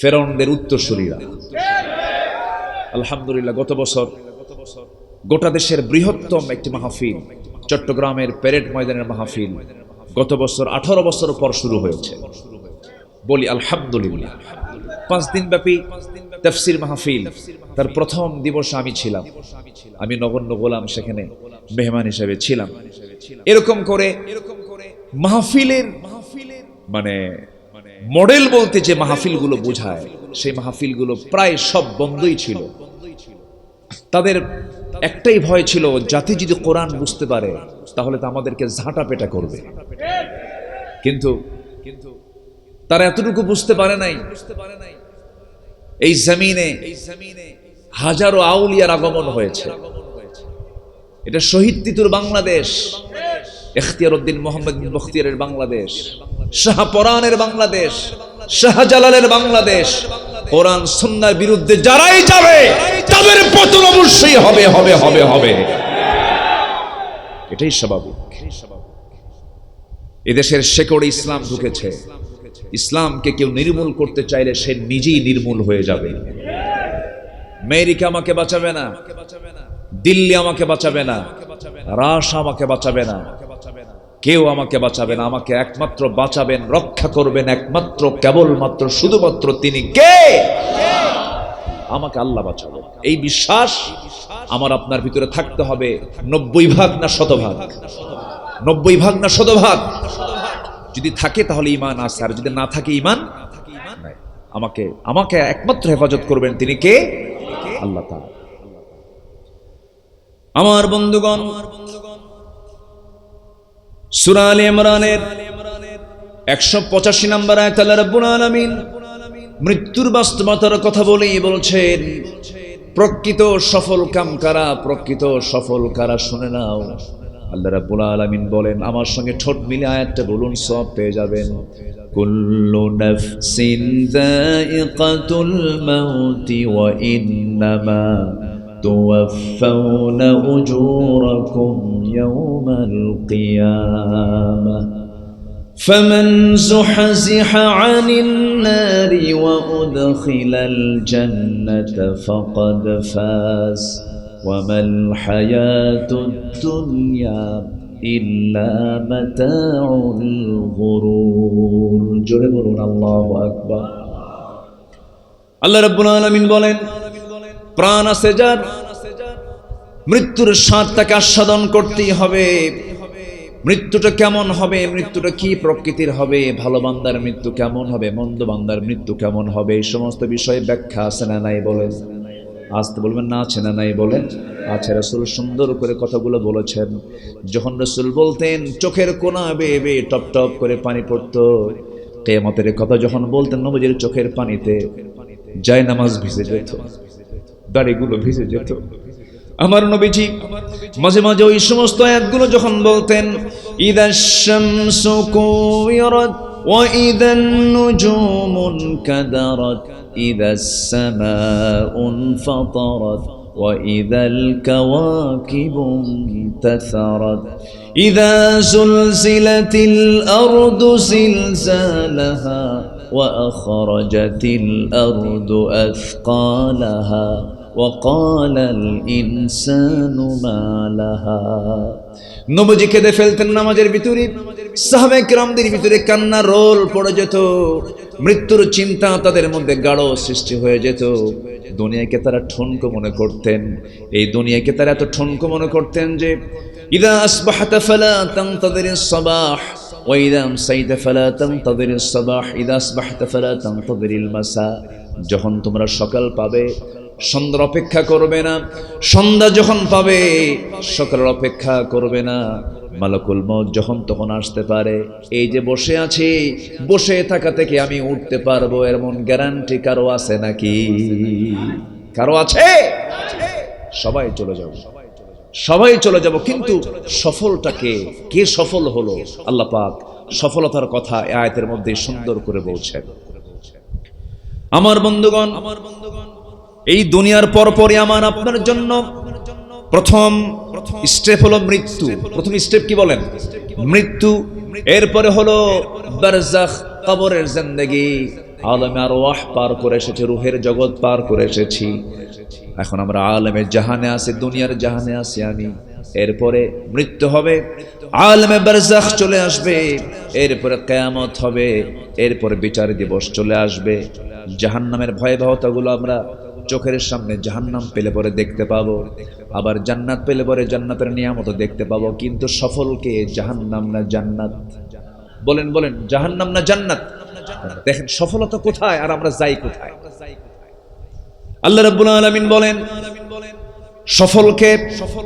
ফেরাউনদের উত্তরসূরিরা। আলহামদুলিল্লাহ, গত বছর গোটা দেশের বৃহত্তম একটি মাহফিল, চট্টগ্রামের প্যারেড ময়দানের মাহফিল, গত বছর 18 বছর পর শুরু হয়েছে। বলি আলহামদুলিল্লাহ। 5 দিন ব্যাপী তাফসীর মাহফিল, তার প্রথম দিবসে আমি ছিলাম। আমি নগণ্য গোলাম সেখানে মেহমান হিসেবে ছিলাম। এরকম করে মাহফিলের মানে মডেল বলতে যে মাহফিলগুলো বোঝায়, সেই মাহফিলগুলো প্রায় সব বন্ধই ছিল। তাদের একটাই ভয় ছিল, জাতি যদি কোরআন বুঝতে পারে তাহলে তো আমাদেরকে ঝাঁটা পেটা করবে। কিন্তু তারা এতটুকু বুঝতে পারে নাই, এই জমিনে হাজারো আউলিয়ার আগমন হয়েছে। এটা শহীদ তিতুর বাংলাদেশ, ইখতিয়ার উদ্দিন মোহাম্মদ বিন বখতিয়ারের বাংলাদেশ, শাহপরানের বাংলাদেশ, শাহজালালের বাংলাদেশ। কোরআন সুন্নাহর বিরুদ্ধে যারাই যাবে তাদের পতন অবশ্যই হবে হবে হবে হবে, এটাই স্বাভাবিক। এদেশের শেকড়ে ইসলাম ঢুকেছে। ইসলামকে কেউ নির্মূল করতে চাইলে সে নিজেই নির্মূল হয়ে যাবে। আমেরিকা আমাকে বাঁচাবে না, দিল্লি আমাকে বাঁচাবে না, রাশিয়া আমাকে বাঁচাবে না, কেউ আমাকে বাঁচাবে না। আমাকে একমাত্র বাঁচাবেন, রক্ষা করবেন একমাত্র, কেবলমাত্র, শুধুমাত্র তিনি কে? আমাকে আল্লাহ বাঁচাবেন। এই বিশ্বাস আমার আপনার ভিতরে থাকতে হবে। 90 ভাগ না 100 ভাগ? 90 ভাগ না 100 ভাগ? যদি থাকে তাহলে ঈমান আছে, আর যদি না থাকে ঈমান নাই। আমাকে একমাত্র হেফাজত করবেন তিনি কে? আল্লাহ তাআলা। আমার বন্ধুগণ, সূরা আলে ইমরানের 185 নম্বর আয়াত আল্লাহ রাব্বুল আলামিন মৃত্যুর বাস্তবতার কথা বলেই বলছেন, প্রকৃত সফল কাম কারা, প্রকৃত সফল কারা শুনে নাও। আল্লাহ রাব্বুল আলামিন বলেন, আমার সঙ্গে ঠোঁট মিলে আয়াতটা বলুন, সওয়াব পেয়ে যাবেন। কুল্লু নাফসিন যায়িকাতুল মাউতি ওয়া ইন্নামা তুওয়াফাউনা উজুরাকুম ইয়াওমাল কিয়ামাহ فمن زحزح عن النار وأدخل الجنة فقد فاز وما الحياة الدنيا إلا متاع الغرور জোরে বলুন আল্লাহু আকবার। আল্লাহ রাব্বুল আলামিন বলেন, প্রাণ আছে যার, মৃত্যুর স্বাদটাকে আস্বাদন করতেই হবে। মৃত্যুটা কেমন হবে, মৃত্যুটা কি প্রকৃতির হবে, ভালো বান্দার মৃত্যু কেমন হবে, মন্দ বান্দার মৃত্যু কেমন হবে, এই সমস্ত বিষয়ে ব্যাখ্যা আছে না নাই বলেন? আসতে বলবেন না আছে না নাই বলেন? আছে। রাসূল সুন্দর করে কথাগুলো বলেছেন। যখন রাসূল বলতেন চোখের কোনা বেয়ে বেয়ে টপ টপ করে পানি পড়তো, কিয়ামতের কথা যখন বলতেন নবীর চোখের পানিতে জায়নামাজ ভিজে যেত, দাড়িগুলো ভিজে যেত। আমার নবীজি মাঝে মাঝে ওই সমস্ত আয়াতগুলো যখন বলতেন, ইদাশ শামসু কুওয়িরাত ওয়া ইদান নুজুমুন কাদারাত ইদাস সামাউ ফাতারাত ওয়া ইদাল কাওয়াকিবু ইনতাসারাত ইদা যুলজিলাতিল আরদু জিলজালাহা ওয়া আখরাজাতিল আরদু আথকালাহা وقال الإنسان ما لها। নবীজি কেঁদে ফেলতেন নামাজের ভিতরে, সাহাবায়ে কেরামদের ভিতরে কান্নার রোল পড়ে যেত, মৃত্যুর চিন্তা তাদের মধ্যে গাঢ় সৃষ্টি হয়ে যেত। দুনিয়াকে তারা ঠুনকো মনে করতেন। এই দুনিয়াকে তারা এত ঠুনকো মনে করতেন যে ইদা আসবাহতা ফালা তানতাযিরিস সাবাহ ওয়া ইদা আমসাইতা ফালা তানতাযিরিস সাবাহ ইদা আসবাহতা ফালা তানতাযিরিল মাসা। যখন তোমরা সকাল পাবে সন্ধ্যার অপেক্ষা করবে না, সন্ধ্যা যখন পাবে সকালের অপেক্ষা করবে না। মালাকুল মউত যখন তখন আসতে পারে। এই যে বসে আছি, বসে থাকা থেকে আমি উঠতে পারবো এমন গ্যারান্টি কারো আছে নাকি? কারো আছে? সবাই চলে যাব, সবাই চলে যাব। কিন্তু সফলটাকে কে সফল হলো? আল্লাহ পাক সফলতার কথা এই আয়াতের মধ্যে সুন্দর করে বলছেন। আমার বন্ধুগণ, এই দুনিয়ার পরপরই আমার আপনার জন্য প্রথম স্টেপ হলো মৃত্যু। প্রথম স্টেপ কি বলেন? মৃত্যু। এরপরে হলো বারজাখ, কবরের জিন্দেগি। আলমে আরওয়াহ পার করে এসেছি, রূহের জগৎ পার করে এসেছি। এখন আমরা আলমে জাহানে আছি, দুনিয়ার জাহানে আছি। আমি এরপরে মৃত্যু হবে, আলমে বারজাখ চলে আসবে, এরপরে কিয়ামত হবে, এরপরে বিচার দিবস চলে আসবে। জাহান্নামের ভয়াবহতাগুলো আমরা চোখের সামনে জাহান্নাম পেলে পরে দেখতে পাবো, আবার জান্নাত পেলে পরে জান্নাতের নিয়ামত দেখতে পাবো। কিন্তু সফলকে জাহান্নাম না জান্নাত? বলেন বলেন, জাহান্নাম না জান্নাত? দেখেন সফলতা কোথায় আর আমরা যাই কোথায়। আল্লাহ রাব্বুল আলামিন বলেন সফলকে,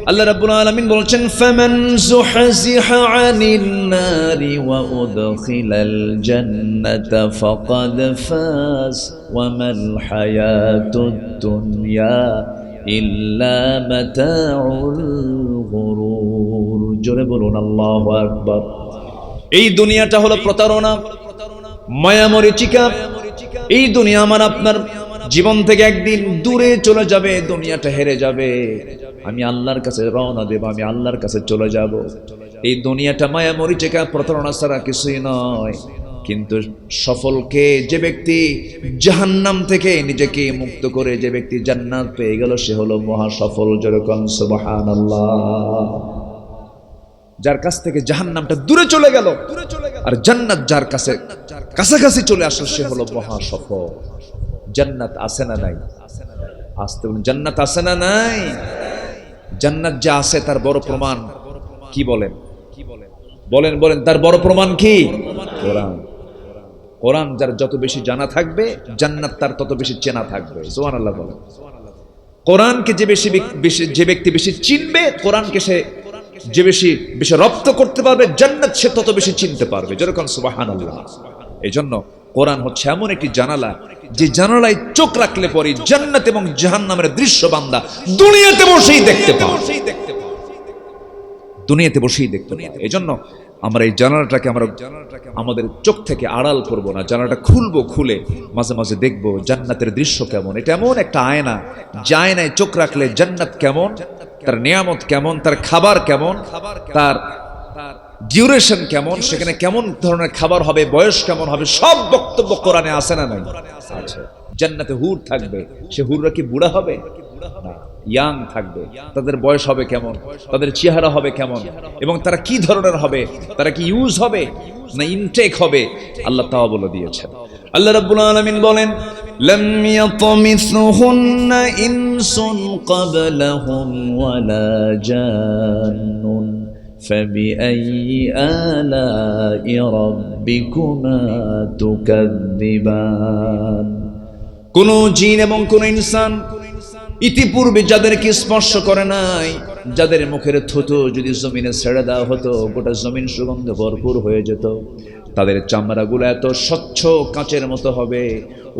আল্লাহ রাব্বুল আলামিন বলছেন ফামান যুহজিহা আনিন নারি ওয়া উদখিলাল জান্নাতা ফাকাদ ফাজ ওয়া মাল হায়াতুদ দুনিয়া ইল্লা মাতাউল গুরুর। জোরে বলুন আল্লাহু আকবার। এই দুনিয়াটা হলো প্রতারণা, মায়া মরীচিকা। এই দুনিয়া আমার আপনার জীবন থেকে একদিন দূরে চলে যাবে, দুনিয়াটা হেরে যাবে। আমি আল্লাহর কাছে রওনা দেব, আমি আল্লাহর কাছে চলে যাব। এই দুনিয়াটা মায়া মরীচিকা, প্রতারণা ছাড়া কিছুই নয়। কিন্তু সফলকে, যে ব্যক্তি জাহান্নাম থেকে নিজেকে মুক্ত করে যে ব্যক্তি জান্নাত পেয়ে গেল, সে হলো মহা সফল। যেরকম সুবহানাল্লাহ। যার কাছ থেকে জাহান্নামটা দূরে চলে গেল আর জান্নাত যার কাছে কাছাকাছি চলে আসলো, সে হলো মহা সফল। জান্নাত আছে না নাই? আসতে বলুন, জান্নাত আছে না নাই? জান্নাত যা আছে তার বড় প্রমাণ কি বলেন? বলেন বলেন, তার বড় প্রমাণ কি? কোরআন। কোরআন যার যত বেশি জানা থাকবে, জান্নাত তার তত বেশি চেনা থাকবে। সুবহানাল্লাহ বলেন। কোরআনকে যে ব্যক্তি বেশি চিনবে, কোরআনকে সে যে বেশি রপ্ত করতে পারবে, জান্নাত সে তত বেশি চিনতে পারবে। যেরকম সুবহানাল্লাহ। এই জন্য কোরআন হচ্ছে এমন একটি জানালা, যে জানালায় চোখ রাখলে পরে জান্নাত এবং জাহান্নামের দৃশ্য বান্দা দুনিয়াতে বসেই দেখতে পায়, দুনিয়াতে বসেই দেখতে পায়। এই জন্য আমরা এই জানালাটাকে আমরা আমাদের চোখ থেকে আড়াল করব না, জানালাটা খুলবো, খুলে মাঝে মাঝে দেখবো জান্নাতের দৃশ্য কেমন। এটা এমন একটা আয়না, যে আয়নায় চোখ রাখলে জান্নাত কেমন, তার নিয়ামত কেমন, তার খাবার কেমন, তার ডিউরেশন কেমন, সেখানে কেমন ধরনের খাবার হবে, বয়স কেমন হবে, সব বক্তব্য কোরআনে আছে না নাই? আচ্ছা। জান্নাতে হুর থাকবে, সে হুররা কি বুড়া হবে? না, ইয়াং থাকবে। তাদের বয়স হবে কেমন, তাদের চেহারা হবে কেমন, এবং তারা কি ধরনের হবে, তারা কি ইউজ হবে না ইনটেক হবে, আল্লাহ তাআলা বলে দিয়েছেন। আল্লাহ রাব্বুল আলামিন বলেন লাম ইয়াতমিসুহুন্না ইনসুন ক্বাবলাহুম ওয়ালা জান্নুন ফাবিআইয়ি আলাই রাব্বিকুমা তুকাযযিবান। কোন জিন এবং কোন ইনসান ইতিপূর্বে যাদেরকে স্পর্শ করে নাই, যাদের মুখের থুতু যদি জমিনে ছেড়ে দেওয়া হতো, গোটা জমিন সুগন্ধে ভরপুর হয়ে যেত। তাদের চামড়াগুলো এত স্বচ্ছ কাঁচের মতো হবে,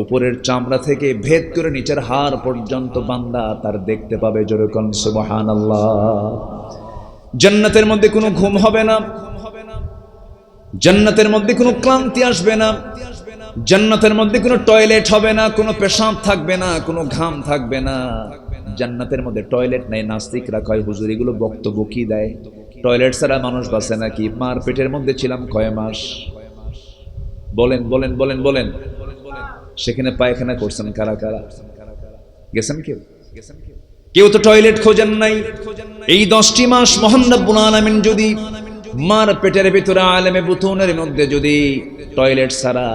উপরের চামড়া থেকে ভেদ করে নিচের হাড় পর্যন্ত বান্দা তার দেখতে পাবে। যেরকম সুবহানাল্লাহ। জান্নাতের মধ্যে কোনো ঘুম হবে না, জান্নাতের মধ্যে কোনো ক্লান্তি আসবে না, জান্নাতের মধ্যে কোনো টয়লেট হবে না, কোনো পেশাব থাকবে না, কোনো ঘাম থাকবে না। জান্নাতের মধ্যে টয়লেট নাই। নাস্তিকরা কয় হুজুর এগুলো বক্তব্য কি দেয়, টয়লেট ছাড়া মানুষ বাঁচে নাকি? মার পেটের মধ্যে ছিলাম কয় মাস? বলেন বলেন বলেন বলেন। সেখানে পায়খানা করছেন কারা কারা? গেছেন কেউ? কেউ তো টয়লেট খোঁজেন নাই। এই 10টি মাস মহান রব্বুল আলামিন যদি মার পেটের ভিতরে আলেমে বুতুনের মধ্যে যদি টয়লেট ছাড়া,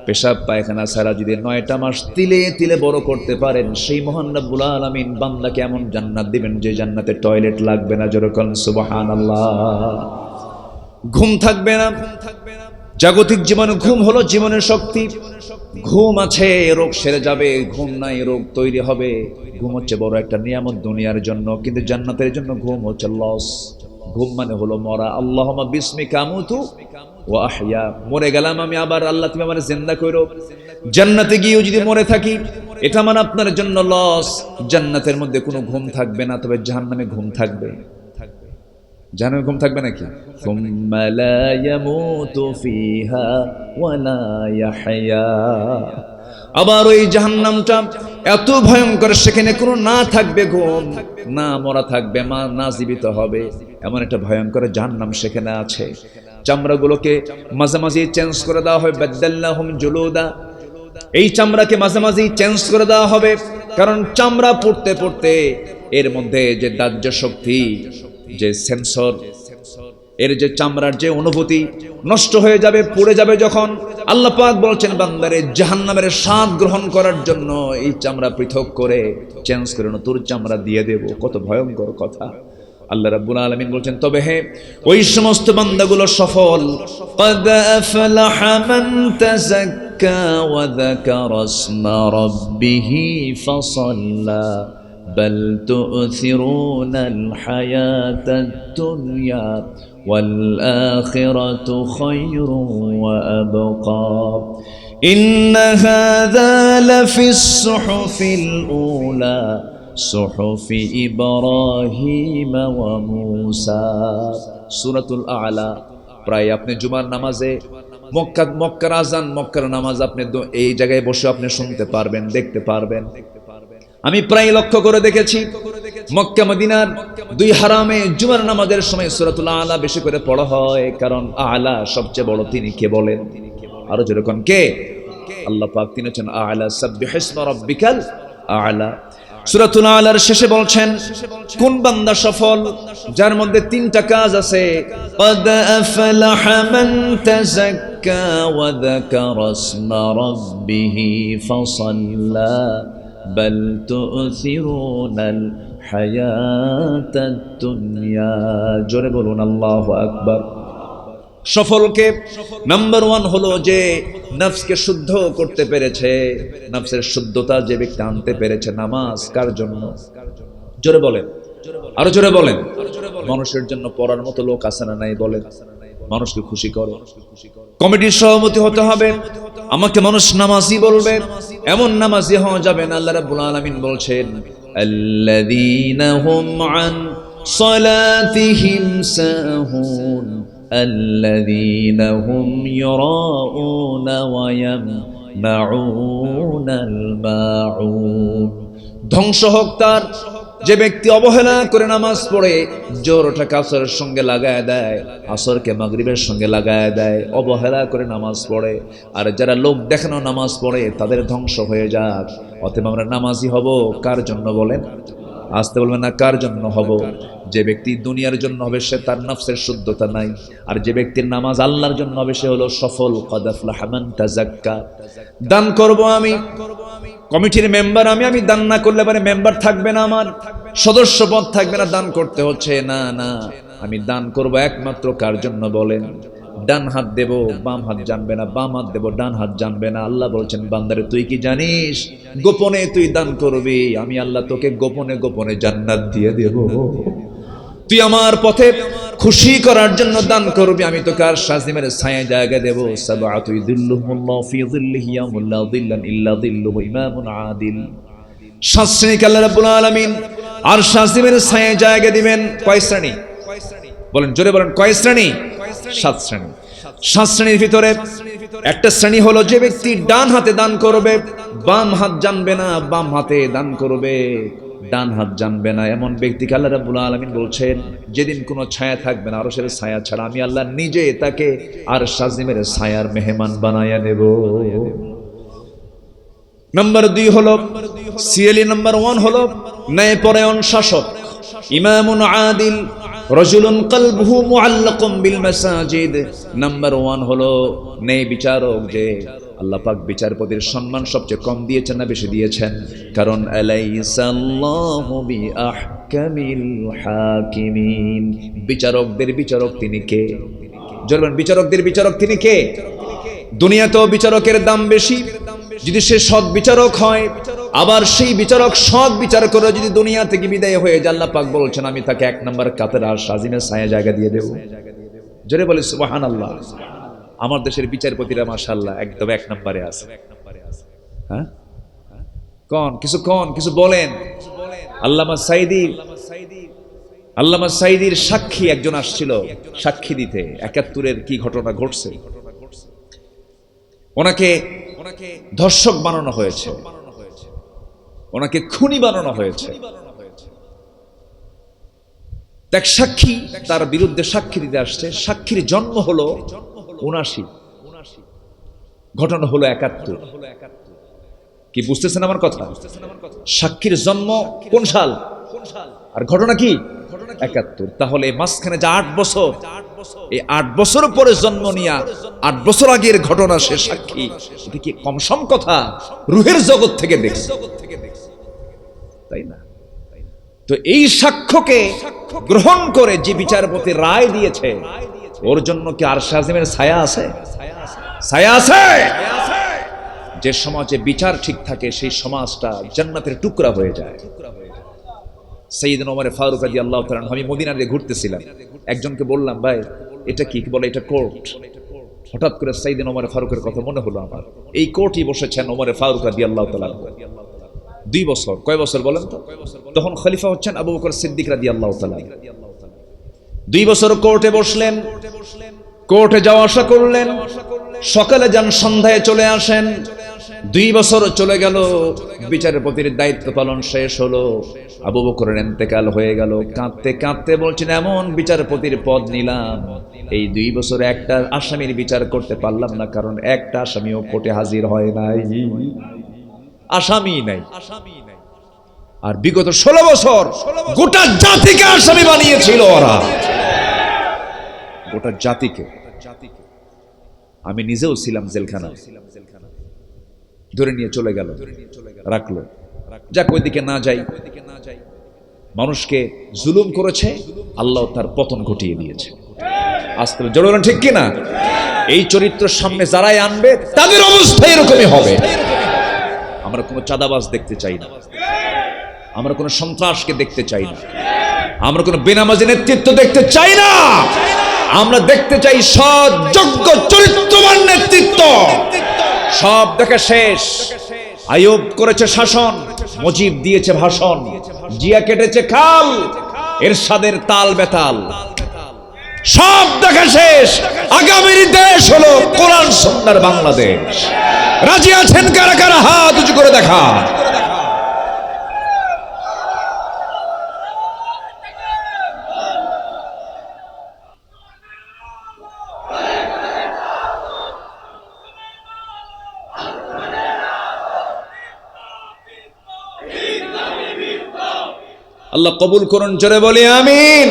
পেশাব পায়খানা ছাড়া যদি 9টা মাস তিলে তিলে বড় করতে পারেন, সেই মহান রব্বুল আলামিন বান্দাকে এমন জান্নাত দিবেন যে জান্নাতে টয়লেট লাগবে না। যেরকম সুবহানাল্লাহ। ঘুম থাকবে না। জাগতিক জীবনে ঘুম হলো জীবনের শক্তি। ঘুম আছে রোগ সেরে যাবে, ঘুম নাই রোগ তৈরি হবে। ঘুম হচ্ছে বড় একটা নিয়ামত দুনিয়ার জন্য, কিন্তু জান্নাতের জন্য ঘুম হচ্ছে লস। ঘুম মানে হলো মরা। আল্লাহুম্মা বিসমিকা আমুতু ওয়া আহইয়া। মরে গেলাম আমি, আবার আল্লাহ তুমি আমারে জিন্দা করো। জান্নাতে গিয়েও যদি মরে থাকি, এটা মানে আপনার জন্য লস। জান্নাতের মধ্যে কোনো ঘুম থাকবে না, তবে জাহান্নামে ঘুম থাকবে। জাহান্নামে ঘুম থাকবে নাকি? সুম্মা লা ইয়ামুতু ফিহা ওয়া লা ইয়াহইয়া। আবার ওই জাহান্নামটা এত ভয়ঙ্কর, সেখানে কোনো না থাকবে ঘুম, না মরা থাকবে, না জীবিত হবে, এমন একটা ভয়ঙ্কর জাহান্নাম সেখানে আছে। চামড়াগুলোকে মাঝে মাঝে চেঞ্জ করে দেওয়া হয়, বাদদালনাহুম জুলুদা। এই চামড়াকে মাঝে মাঝে চেঞ্জ করে দেওয়া হবে, কারণ চামড়া পড়তে পড়তে এর মধ্যে যে দাহ্য শক্তি, যে সেন্সর, এর যে চামড়ার যে অনুভূতি নষ্ট হয়ে যাবে, পুড়ে যাবে যখন, আল্লাহ পাক বলছেন বান্দারে জাহান্নামের স্বাদ গ্রহণ করার জন্য এই চামড়া পৃথক করে চেঞ্জ করে নতুন চামড়া দিয়ে দেব। কত ভয়ঙ্কর কথা। আল্লাহ রাব্বুল আলামিন বলছেন তবে হে ওই সমস্ত বান্দাগুলো সফল। قد أفلح من تزكى وذكر اسم ربه فصلى بل تؤثرون الحياة الدنيا والآخرة خير وأبقى إن هذا لفي الصحف الأولى صحف إبراهيم وموسى সূরাতুল আ'লা। প্রায় আপনি জুমার নামাজে মক্কার আযান, মক্কার নামাজ আপনি এই জায়গায় বসে আপনি শুনতে পারবেন, দেখতে পারবেন। আমি প্রায় লক্ষ্য করে দেখেছি মক্কা মদিনার দুই হারামে জুমার নামাজের সময় সূরাতুল আ'লা বেশি করে পড়া হয়, কারণ আ'লা সবচেয়ে বড় তিনি কে বলেন? আরো যেরকম কে? আল্লাহ পাক তিনি হচ্ছেন আ'লা, সাব্বিহিসমা রাব্বিকাল আ'লা। সূরাতুল আ'লার শেষে বলছেন কোন বান্দা সফল? যার মধ্যে তিনটা কাজ আছে। قد أفلح من تزكى وذكر اسم ربه فصلى بل تؤثرون الحياة الدنيا। জোরে বলুন আল্লাহু আকবার। সফলকে নাম্বার 1 হলো যে নফসকে শুদ্ধ করতে পেরেছে, নফসের শুদ্ধতা যে ব্যক্তি আনতে পেরেছে। নামাজ কার জন্য? জোরে বলেন, আরো জোরে বলেন। মানুষের জন্য পড়ার মতো লোক আছে না নাই? বলেন। মানুষকে খুশি করো, কমিটির সভাপতি হতে হবে, আমাকে মানুষ নামাজি বলবে, এমন নামাজি হওয়া যাবে না। আল্লাহ রাব্বুল আলামিন বলছেন আল্লাযীনা হুম আন সালাতিহিম সাহুন الذين هم يراءون ويمنعون الماعون। ধ্বংস হোক তার যে ব্যক্তি অবহেলা করে নামাজ পড়ে, জোহরটাকে আসরের সঙ্গে লাগায় দেয়, আসরকে মাগরিবের সঙ্গে লাগায় দেয়, অবহেলা করে নামাজ পড়ে। আর যারা লোক দেখানো নামাজ পড়ে তাদের ধ্বংস হয়ে যাক। অতএব আমরা নামাজি হব কার জন্য? বলেন, আসতে বলবেন না, কার জন্য হব? যে ব্যক্তি দুনিয়ার জন্য হবে সে তার নফসের শুদ্ধতা নাই, আর যে ব্যক্তির নামাজ আল্লাহর জন্য হবে সে হলো সফল। قد أفلح من تزكى। দান করব আমি, কমিটির মেম্বার আমি দান না করলে পারে মেম্বার থাকবে না, আমার সদস্য পদ থাকবে না, দান করতে হচ্ছে। না না, আমি দান করব একমাত্র কার জন্য? বলেন। ডান হাত দেব, বাম হাত জানবে না, বাম হাত দেব, ডান হাত জানবে না। আল্লাহ বলছেন বান্দারে তুই কি জানিস গোপনে তুই দান করবি, আমি আল্লাহ তোকে গোপনে গোপনে জান্নাত দিয়ে দেব। তুই আমার পথে খুশি করার জন্য দান করবি, আমি তোকে আর শাজিমের ছায়া জায়গা দেব। সাবআতু যিল্লুহুমুল্লাহু ফি যিল্লিহি ইয়াউমা লা যিল্লা ইল্লা যিল্লুহু ইমামুন আদিল। 7 শ্রেণীকে আল্লাহ রাব্বুল আলামিন আর শাজিমের ছায়া জায়গা দিবেন। কয় শ্রেণী? বলেন, জোরে বলেন, কয় শ্রেণী? 7 শ্রেণী। 7 শ্রেণীর ভিতরে একটা শ্রেণী হলো যে ব্যক্তি ডান হাতে দান করবে, বাম হাত জানবে না, বাম হাতে দান করবে, ডান হাত জানবে না। এমন ব্যক্তিকে আল্লাহ রাব্বুল আলামিন বলছেন যেদিন কোনো ছায়া থাকবে না আরশের ছায়া ছাড়া, আমি আল্লাহ নিজে তাকে আর শাজিমের ছায়ার মেহমান বানায়া নেব। নাম্বার 2 হলো সিএলই। নাম্বার 1 হলো ন্যায়পরায়ণ শাসক, ইমামুন আদিল, রাজুলুন কলবুহু মুআল্লাকুম বিল মাসাজিদ। নাম্বার 1 হলো ন্যায় বিচারক, যে আল্লাহ পাক বিচারপতির সম্মান সবচেয়ে কম দিয়েছেন না বেশি দিয়েছেন? কারণ আলাইসাল্লাহু বিআহকামিল হাকিমিন। বিচারকদের বিচারক তিনি কে? জোরবেন, বিচারকদের বিচারক তিনি কে? দুনিয়াতেও বিচারকের দাম বেশি যদি সে সৎ বিচারক হয়, আবার সেই বিচারক সৎ বিচার করে যদি দুনিয়া থেকে বিদায় হয়ে যায়, আল্লাহ পাক বলছেন আমি তাকে 1 নম্বর কাতার আর শাজিমের ছায়া জায়গা দিয়ে দেব। জোরে বলে সুবহানাল্লাহ। আমার দেশের বিচারপতিরা মাশাআল্লাহ একদম 1 নম্বরে আছে। হ্যাঁ, কিছু বলেন। আল্লামা সাইদির সাক্ষী একজন আসছিল সাক্ষী দিতে, 71-এর কি ঘটনা ঘটছে। ওনাকে ধর্ষক বানানো হয়েছে, ওনাকে খুনি বানানো হয়েছে। এক সাক্ষী তার বিরুদ্ধে সাক্ষী দিতে আসছে। সাক্ষীর জন্ম হলো 79, ঘটনা হলো 71। কি বুঝতেছেন আমার কথা? সাক্ষীর জন্ম কোন সাল আর ঘটনা কি? 71। তাহলে মাঝখানে যে 8 বছর, এই 8 বছর পরে জন্ম নিয়া 8 বছর আগের ঘটনা সে সাক্ষী, এটা কি কম সম কথা? রুহের জগৎ থেকে দেখছে, তাই না? তো এই সাক্ষ্যকে গ্রহণ করে যে বিচারপতি রায় দিয়েছে, ওর জন্য কি আরশ আজিমের ছায়া আছে? ছায়া আছে। যে সমাজে বিচার ঠিক থাকে সেই সমাজটা জান্নাতের টুকরা হয়ে যায়। সাইয়েদনা ওমর ফারুক রাদিয়াল্লাহু তাআলা, আমি মদিনাতে ঘুরতেছিলাম, একজনকে বললাম, ভাই এটা কি? বলে এটা কোর্ট। হঠাৎ করে সাইয়েদনা ওমর ফারুকের কথা মনে হলো আমার। এই কোর্টই বসেছেন ওমর ফারুক রাদিয়াল্লাহু তাআলা 2 বছর। কয় বছর বলেন তো? তখন খলিফা হচ্ছেন আবু বকর সিদ্দিক রাদিয়াল্লাহু তাআলা। 2 বছর কোর্টে বসলেন, কোর্টে যাওয়া আসা করলেন, সকালে যান, সন্ধ্যায় চলে আসেন। 2 বছর চলে গেল, বিচারপতির দায়িত্ব পালন শেষ হলো, আবু বকরের ইন্তেকাল হয়ে গেল। কাঁদতে কাঁদতে বলছেন, এমন বিচারপতির পদ নিলাম, এই 2 বছর একটা আসামির বিচার করতে পারলাম না, কারণ একটা আসামিও কোর্টে হাজির হয় নাই, আসামি নাই। আর বিগত 16 বছর গোটা জাতিকে আসামি বানিয়েছিল ওরা, গোটা জাতিকে। আমি নিজেও ছিলাম জেলখানা, ধরে নিয়ে চলে গেল, রাখলো। যাক, ওইদিকে না যাই। মানুষকে জুলুম করেছে, আল্লাহ তার পতন ঘটিয়ে দিয়েছে। আজকে জোরে ঠিক কিনা? এই চরিত্র সামনে যারাই আনবে তাদের অবস্থা এরকমই হবে। আমরা কোনো চাঁদাবাজ দেখতে চাই না, আমরা কোনো সন্ত্রাসকে দেখতে চাই না, আমরা কোনো বেনামাজি নেতৃত্ব দেখতে চাই না। আমরা দেখতে চাই সৎ, যোগ্য, চরিত্রবান নেতৃত্ব। সব দেখা শেষ। আইয়ুব করেছে শাসন, মুজিব দিয়েছে ভাষণ, জিয়া কেটেছে খাল, এরশাদের তাল বেতাল। সব দেখা শেষ। আগামীর দেশ হলো কোরআন সুন্নাহর বাংলাদেশ। রাজি আছেন কারা কারা? হাত উঁচু করে দেখা। আল্লাহ কবুল করুন, জোরে বলি আমিন।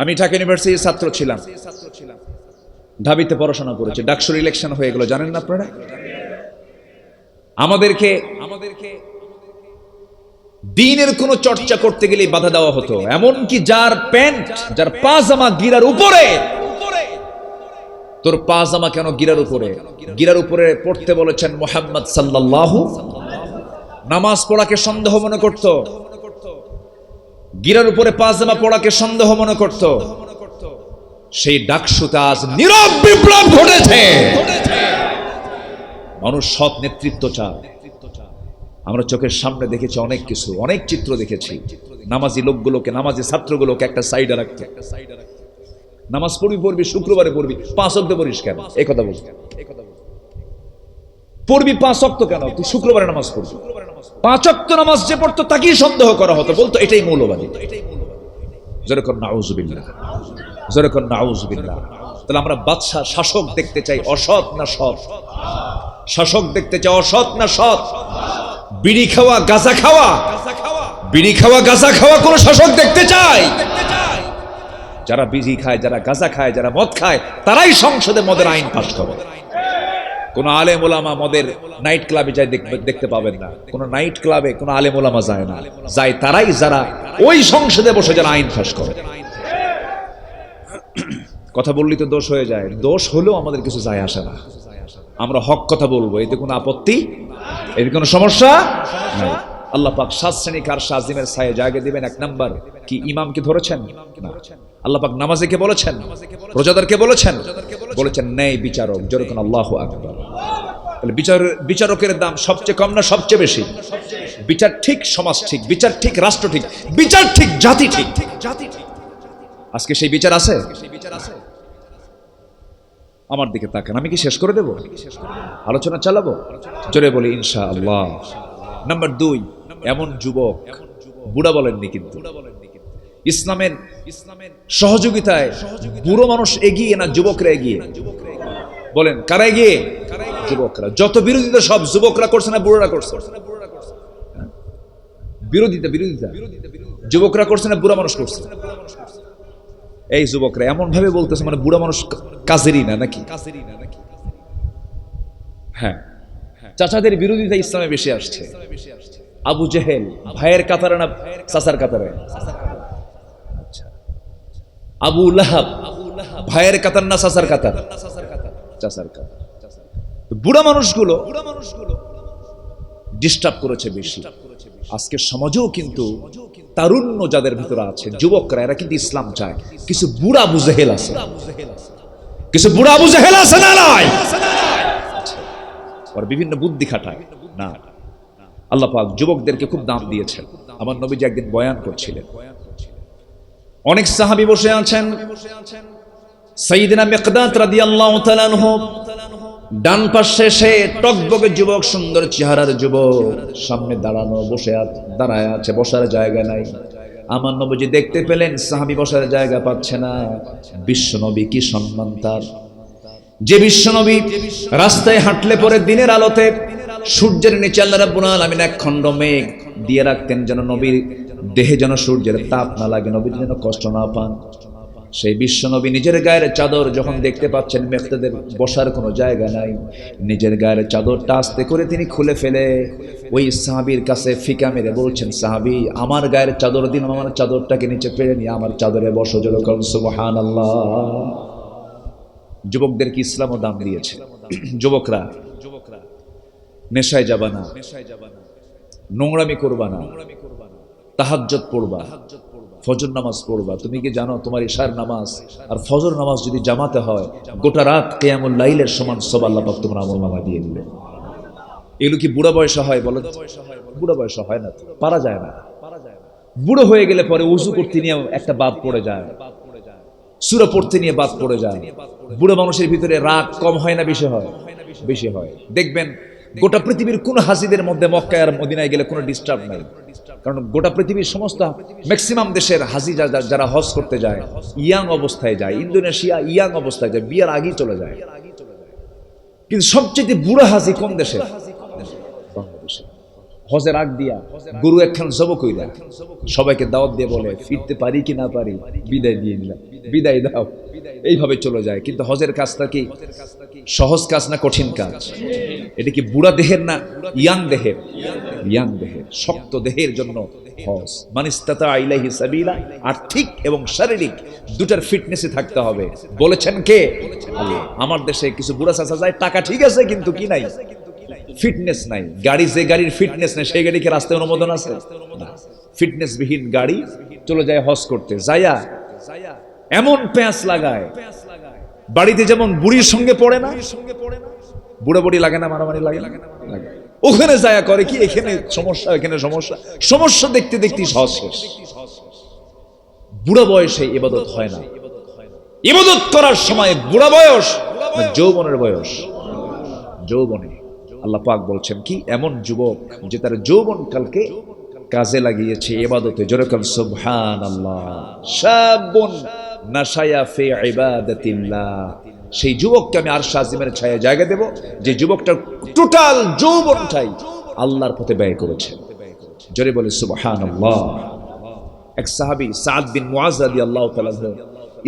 আমি ঢাকা ইউনিভার্সিটির ছাত্র ছিলাম, ঢাবিতে পড়াশোনা করেছি। ডাকসুর ইলেকশন হয়ে গেল, জানেন না আপনারা? আমাদেরকে দ্বীনের কোনো চর্চা করতে গেলে বাধা দেওয়া হতো। এমনকি যার প্যান্ট, যার পাজামা গিরার উপরে, তোর পাজামা কেন গিরার উপরে? গিরার উপরে পড়তে বলেছেন মুহাম্মদ সাল্লাল্লাহু। নামাজ পড়াকে সন্দেহ মনে করত, গিরার উপরে পাজামা পড়াকে সন্দেহ মনে করত। সেই ডাকসুতে আজ নীরব বিপ্লব ঘটেছে। মানুষ সৎ নেতৃত্ব চায়। আমরা চোখের সামনে দেখেছি অনেক কিছু, অনেক চিত্র দেখেছি। নামাজি লোকগুলোকে, নামাজি ছাত্রগুলোকে একটা সাইডে রাখতে, নামাজ পড়বি, শুক্রবারে পড়বি, 5 ওয়াক্ত পড়িস কেন? এই কথা বলছি। পড়বি 5 ওয়াক্ত কেন? তুই শুক্রবারে নামাজ পড়বি। 5 ওয়াক্ত নামাজ যে পড়তো তাকেই সন্দেহ করা হতো, বলতো এটাই মৌলবাদী। যেরকম নাউজুবিল্লাহ, যেরকম নাউজুবিল্লাহ। তাহলে আমরা বাদশা, শাসক দেখতে চাই অসৎ না সৎ? শাসক দেখতে চাই অসৎ না সৎ? বিড়ি খাওয়া, গাঁজা খাওয়া, বিড়ি খাওয়া, গাঁজা খাওয়া কোন শাসক দেখতে চাই? যারা বিড়ি খায়, যারা গাঁজা খায়, যারা মদ খায়, তারাই সংসদে মদের আইন পাস করে। কোন আলেম ওলামা মদের নাইট ক্লাবে যায় দেখতে পাবেন না। কোন নাইট ক্লাবে কোন আলেম ওলামা যায় না, যায় তারাই যারা ওই সংসদে বসে যারা আইন পাস করে। কথা বললি তো দোষ হয়ে যায়, দোষ হলেও আমাদের কিছু যায় আসে না। আমরা হক কথা বলবো, এতে কোনো আপত্তি, এতে কোনো সমস্যা নাই। আল্লাহ পাক 7 শ্রেণী কার শাজিমের ছায়ে জায়গা দিবেন। 1 নাম্বার কি? ইমামকে ধরেছেন না। আল্লাহ পাক নামাজীকে বলেছেন, রোজাদারকে বলেছেন, বলেছেন ন্যায় বিচারক। যেরকম আল্লাহু আকবার। তাহলে বিচারকের দাম সবচেয়ে কম না সবচেয়ে বেশি? বিচার ঠিক, সমাজ ঠিক, বিচার ঠিক, রাষ্ট্র ঠিক, বিচার ঠিক, জাতি ঠিক। আজকে সেই বিচার আছে? আমার দিকে তাকান, আমি কি শেষ করে দেব? আলোচনা চালাবো? জোরে বলি ইনশাআল্লাহ। নাম্বার 2, এমন যুবক, বুড়া বলেননি কিন্তু, ইসলামের সহযোগিতায় বুড়ো মানুষ এগিয়ে না যুবকরা এগিয়ে? বলেন কারা এগিয়ে? যুবকরা। যত বিরোধিতা সব যুবকরা করছে না বুড়োরা করছে? বিরোধিতা, বিরোধিতা। যুবকরা করছে না বুড়া মানুষ করছে? এই যুবকরা এমন ভাবে বলতেছে মানে বুড়া মানুষ কাজেরই না নাকি? হ্যাঁ, চাচাদের বিরোধিতা ইসলামে বেশি আসছে। আবু জেহেল ভাইয়ের কাতারে না চাচার কাতারে? আচ্ছা, আবু লাহাব ভাইয়ের কাতার না চাচার কাতার? চাচার কাতার। বুড়া মানুষগুলো ডিস্টার্ব করেছে বেশি। আজকে সমাজেও কিন্তু তারুণ্য যাদের ভিতরে আছে, যুবকরা, এরা কিন্তু ইসলাম চায়। কিছু বুড়া আবু জেহেল আছে, কিছু বুড়া আবু জেহেল আছে না নাই? ওরা বিভিন্ন বুদ্ধি খাটায় না। আল্লাহ পাক যুবকদেরকে খুব দাম দিয়েছেন। আমার নবীজি একদিন বয়ান করছিলেন, অনেক সাহাবী বসে আছেন। সাইয়্যিদিনা মিকদাদ রাদিয়াল্লাহু তাআলা আনহু ডান পাশে সে টকবকে যুবক, সুন্দর চেহারার যুবক, সামনে দাঁড়ানো, দাঁড়ায় আছে, বসার জায়গা নাই। আমার নবীজি দেখতে পেলেন সাহাবী বসার জায়গা পাচ্ছে না। বিশ্ব নবী কি সম্মান তার! যে বিশ্ব নবী রাস্তায় হাঁটলে পরে দিনের আলোতে সূর্যের নিচে আল্লাহ রাব্বুল আলামিন এক খণ্ড মেঘ দিয়ে রাখতেন, যেন নবীর দেহে যেন সূর্যের তাপ না লাগে, নবীর যেন কষ্ট না পান। সেই বিশ্ব নবী নিজের গায়ের চাদর যখন দেখতে পাচ্ছেন মেখতাদের বসার কোনো জায়গা নাই, নিজের গায়ের চাদরটা আস্তে করে তিনি খুলে ফেলে ওই সাহাবীর কাছে ফিকা মেরে বলছেন, সাহাবী আমার গায়ের চাদর দিন, আমার চাদরটাকে নিচে ফেলে নিয়ে আমার চাদরে বসো, জোরে বলুন সুবহানাল্লাহ। যুবকদেরকে ইসলামও দাম দিয়েছে। যুবকরা নেশায় যাবা না, নোংরামি করবা না, তাহাজ্জুদ পড়বা, ফজর নামাজ পড়বা। তুমি কি জানো তোমার ইশার নামাজ আর ফজর নামাজ যদি জামাতে হয়, গোটা রাত কিয়ামুল লাইলের সমান সব আল্লাহ পাক তোমার আমলনামা দিয়ে দিবে। এগুলো কি বুড়া বয়সে হয় বলো? বুড়া বয়সে হয় না, পারা যায় না। বুড়ো হয়ে গেলে পরে উযু করতে নিয়ে একটা বাদ পড়ে যায়, সূরা পড়তে নিয়ে বাদ পড়ে যায়। বুড়ো মানুষের ভিতরে রাগ কম হয় না বেশি হয়? বেশি হয়। দেখবেন গোটা পৃথিবীর কোন হাজিদের মধ্যে মক্কা আর মদিনায় গেলে কোনো ডিস্টার্ব নাই, কারণ গোটা পৃথিবীর সমস্ত ম্যাক্সিমাম দেশের হাজি যারা হজ করতে যায় ইয়াং অবস্থায় যায়। ইন্দোনেশিয়া ইয়াং অবস্থায় যায়, বিয়ার আগেই চলে যায়। কিন্তু সবচেয়ে বুড়া হাজি কোন দেশে? বাংলাদেশে। হজের আগ দিয়া গরু একখান জবো কইরা সবাইকে দাওয়াত দিয়ে বলে, ফিরতে পারি কি না পারি, বিদায় দিয়ে নিলাম, বিদায় দাও, এইভাবে চলে যায়। কিন্তু হজের কাজটা কি সহজ কাজ না কঠিন কাজ? এটা কি বুড়া দেহের না ইয়াং দেহের? ইয়াং দেহের, শক্ত দেহের জন্য হজ। মান ইসতাতা ইলাইহি সাবিলা, আর্থিক এবং শারীরিক দুটার ফিটনেসে থাকতে হবে। বলেছেন কে? আল্লাহ। আমার দেশে কিছু বুড়া চাচা যায়, টাকা ঠিক আছে কিন্তু কি নাই? ফিটনেস নাই। গাড়ি, যে গাড়ির ফিটনেস নেই সেই গাড়িকে রাস্তায় অনুমোদন আছে? ফিটনেস বিহীন গাড়ি চলে যায় হজ করতে, যাইয়া এমন প্যাঁচ লাগায়, বাড়িতে যেমন বুড়ির সঙ্গে পড়ে না, বুড়া বুড়ি লাগে না, মারামারি লাগে না, ওখানে যায়া করে কি, এখানে সমস্যা, এখানে সমস্যা, সমস্যা দেখতে দেখতে হজ শেষ। বুড়া বয়সে ইবাদত হয় না। ইবাদত করার সময় বুড়া বয়স না যৌবনের বয়স? যৌবনে। আল্লাহ পাক বলছেন কি, এমন যুবক যে তার যৌবন কালকে কাজে লাগিয়েছে ইবাদতে। জোরে বলেন সুবহানাল্লাহ। শাবুন নাশায়া ফি ইবাদাতিল্লাহ, সেই যুবককে আমি আরশ আজিমের ছায়ায় জায়গা দেব, যে যুবকটা টোটাল যৌবনটাই আল্লাহর পথে ব্যয় করেছে। জোরে বলে সুবহানাল্লাহ। এক সাহাবী সাদ বিন মুআজ রাদিয়াল্লাহু তাআলা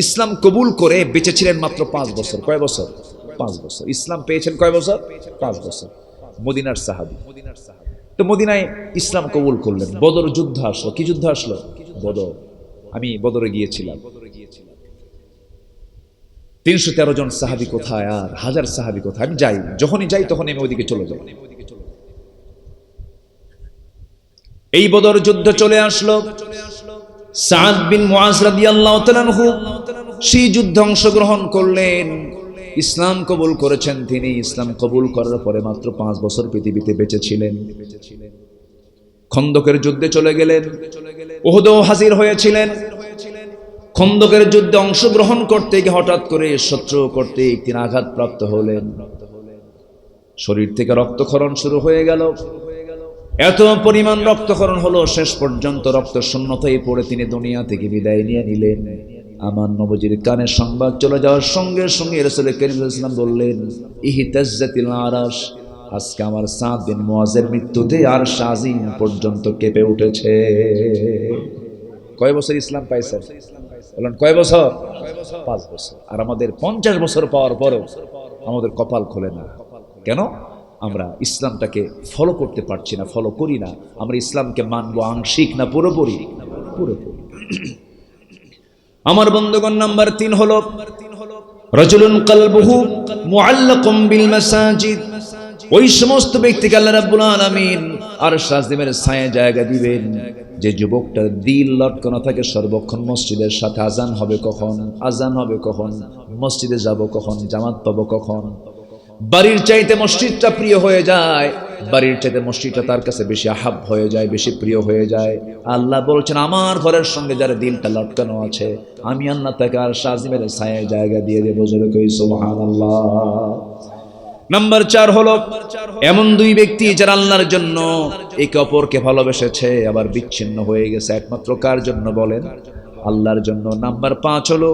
ইসলাম কবুল করে বেঁচে ছিলেন মাত্র 5 বছর। কয় বছর? 5 বছর। ইসলাম পেয়েছেন কয় বছর? 5 বছর। মদিনার সাহাবী। তো মদিনায় ইসলাম কবুল করলেন। বদর যুদ্ধ আসলো। কি যুদ্ধ আসলো? বদর। আমি বদরে গিয়েছিলাম। 313 জন সাহাবী কোথায় আর 1000 সাহাবী কোথায়? আমি যাই, যখনই যাই তখন আমি ওইদিকে চলে যাই। এই বদর যুদ্ধ চলে আসলো। সাদ বিন মুআজ রাদিয়াল্লাহু তাআলা আনহু সেই যুদ্ধে অংশগ্রহণ করলেন, ইসলাম কবুল করেছেন তিনি। ইসলাম কবুল করার পরে মাত্র 5 বছর পৃথিবীতে বেঁচে ছিলেন। খন্দকের যুদ্ধে চলে গেলেন, উহুদেও হাজির হয়েছিলেন। খন্দকের যুদ্ধে অংশগ্রহণ করতে গিয়ে হঠাৎ করে শত্রু কর্তৃক তিনি আঘাতপ্রাপ্ত হলেন। শরীর থেকে রক্তক্ষরণ শুরু হয়ে গেল। এত পরিমাণ রক্তক্ষরণ হলো, শেষ পর্যন্ত রক্ত শূন্যতায় পড়ে তিনি দুনিয়া থেকে বিদায় নিয়ে নিলেন। আমার নবীজির কানে সংবাদ চলে যাওয়ার সঙ্গে সঙ্গে রাসূল করিম সাল্লাল্লাহু আলাইহি ওয়াসাল্লাম বললেন, ইহতাজ্জাতিল আরশ, আজকে আমার সাদ বিন মুআজের মৃত্যুতে আরশ আজিম পর্যন্ত কেঁপে উঠেছে। কয় বছর ইসলাম পাইছেন? বলেন কয় বছর? 5 বছর। আর আমাদের 50 বছর পাওয়ার পরেও আমাদের কপাল খোলে না। কেন? আমরা ইসলামটাকে ফলো করতে পারছি না, ফলো করি না। আমরা ইসলামকে মানবো আংশিক না পুরোপুরি? পুরোপুরি। আমার বন্ধুগণ, নাম্বার 3 হলো রাজুলুন কলবুহু মুআল্লাকুম বিল মাসাজিদ। ওই সমস্ত ব্যক্তিকে আল্লাহ রাব্বুল আলামিন আরশ আজিমের ছায়ায় জায়গা দিবেন যে যুবকটার দিল লটকানো থাকে সর্বক্ষণ মসজিদের সাথে। আজান হবে কখন, আজান হবে কখন, মসজিদে যাব কখন, জামাত পাবো কখন। বাড়ির চাইতে মসজিদটা প্রিয় হয়ে যায়, বাড়ির চাইতে মসজিদটা তার কাছে বেশি আহাব হয়ে যায়, বেশি প্রিয় হয়ে যায়। আল্লাহ বলছেন আমার ঘরের সঙ্গে যার দিলটা লটকানো আছে, আমি আল্লাহ তাকে আরশ আজিমের ছায়ায় জায়গা দিয়ে দেব। জোরে কই সুবহানাল্লাহ। নাম্বার 4 হলো এমন 2 ব্যক্তি যারা আল্লাহর জন্য একে অপরকে ভালোবেসেছে আবার বিচ্ছিন্ন হয়ে গেছে। একমাত্র কার জন্য বলেন? আল্লাহর জন্য। নাম্বার 5 হলো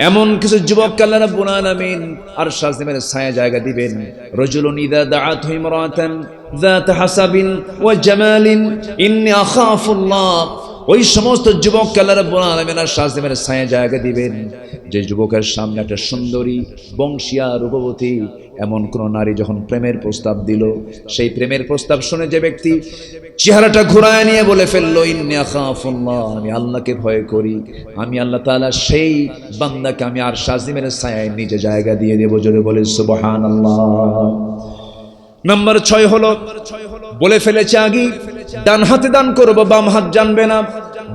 এমন কিছু যুবককে আল্লাহ রাব্বুল আলামিন আরশ আজিমের ছায়ায় জায়গা দিবেন। রাজুলুন ইযা দাআতহু ইমরাতান যাত হাসাবিন ওয়া জামালিন ইন্নী আখাফুল্লাহ। ওই সমস্ত যুবককে আল্লাহ রাব্বুল আলামিন আরশ আজিমের ছায়ায় জায়গা দিবেন যে যুবকের সামনে একটা সুন্দরী বংশীয়া রূপবতী এমন কোন নারী যখন প্রেমের প্রস্তাব দিল, সেই প্রেমের প্রস্তাব শুনে যে ব্যক্তি চেহারাটা ঘুরায় নিয়ে বলে ফেললো ইন্নী আখাফুল্লাহ, আমি আল্লাহকে ভয় করি, আমি আল্লাহ তাআলা সেই বান্দাকে আমি আরশ আজিমের ছায়ায় নিজে জায়গা দিয়ে দেব। জোরে বলে সুবহানাল্লাহ। নাম্বার 6 হলো বলে ফেলেছে আগে ডান হাতে দান করব, বাম হাত জানবে না,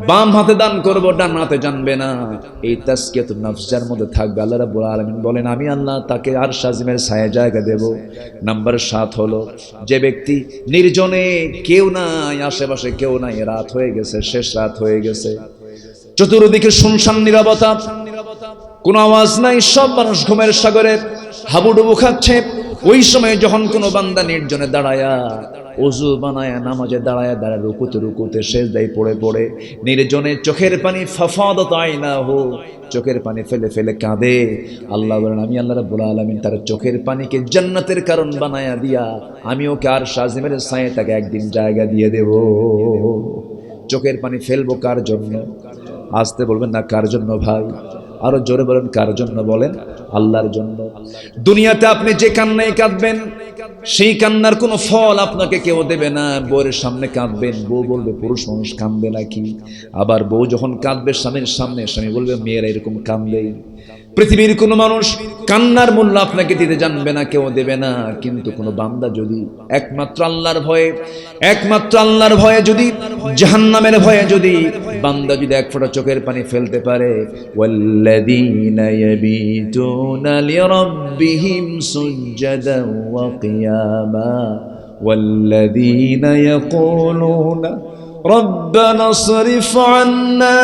বাম হাতে দান করব, ডান হাতে জানবে না। এই তাসকিয়াতুন নফস যার মধ্যে থাকবে, আল্লাহ রাব্বুল আলামিন বলেন আমি আল্লাহ তাকে আরশ আজিমের ছায়ায় জায়গা দেব। নাম্বার 7 হলো যে ব্যক্তি নির্জনে, কেউ নাই আশেপাশে, কেউ নাই, রাত হয়ে গেছে, শেষ রাত হয়ে গেছে, চতুর্দিকে শুনশান নীরবতা, কোনো আওয়াজ নাই, সব মানুষ ঘুমের সাগরে হাবুডুবু খাচ্ছে। ওই সময় যখন কোনো বান্দা নির্জনে দাঁড়ায়া ওযু বানায়া নামাজে দাঁড়ায় রুকুতে সেজদায় পড়ে নির্জনে চোখের পানি ফাফাদাত আইনাহু, চোখের পানি ফেলে ফেলে কাঁদে। আল্লাহ বলেন আমি আল্লাহ রাব্বুল আলামিন তার চোখের পানিকে জান্নাতের কারণ বানায়া দিয়া আমি ওকে আরশ আজিমের ছায়ায় তাকে একদিন জায়গা দিয়ে দেব। চোখের পানি ফেলবো কার জন্য? আসতে বলবেন না কার জন্য ভাই? আরো জোরে বলেন কার জন্য? বলেন আল্লাহর জন্য। দুনিয়াতে আপনি যে কান্নায় কাঁদবেন সেই কান্নার কোনো ফল আপনাকে কেউ দেবে না। বউয়ের সামনে কাঁদবেন, বউ বলবে পুরুষ মানুষ কাঁদবে নাকি? আবার বউ যখন কাঁদবে স্বামীর সামনে, স্বামী বলবে মেয়েরা এরকম কাঁদবেই। পৃথিবীর কোনো মানুষ কান্নার মূল্য আপনাকে দিতে জানবে না, কেউ দেবে না। কিন্তু কোনো বান্দা যদি একমাত্র আল্লাহর ভয়ে যদি জাহান্নামের ভয়ে যদি বান্দা যদি এক ফোঁটা চোখের পানি ফেলতে পারে, ওয়াল্লাযীনা ইয়াবিতুনা লিরাব্বিহিম সুজদান ওয়া কিয়ামা ওয়াল্লাযীনা ইয়াকুলুনা ربنا اصرف عنا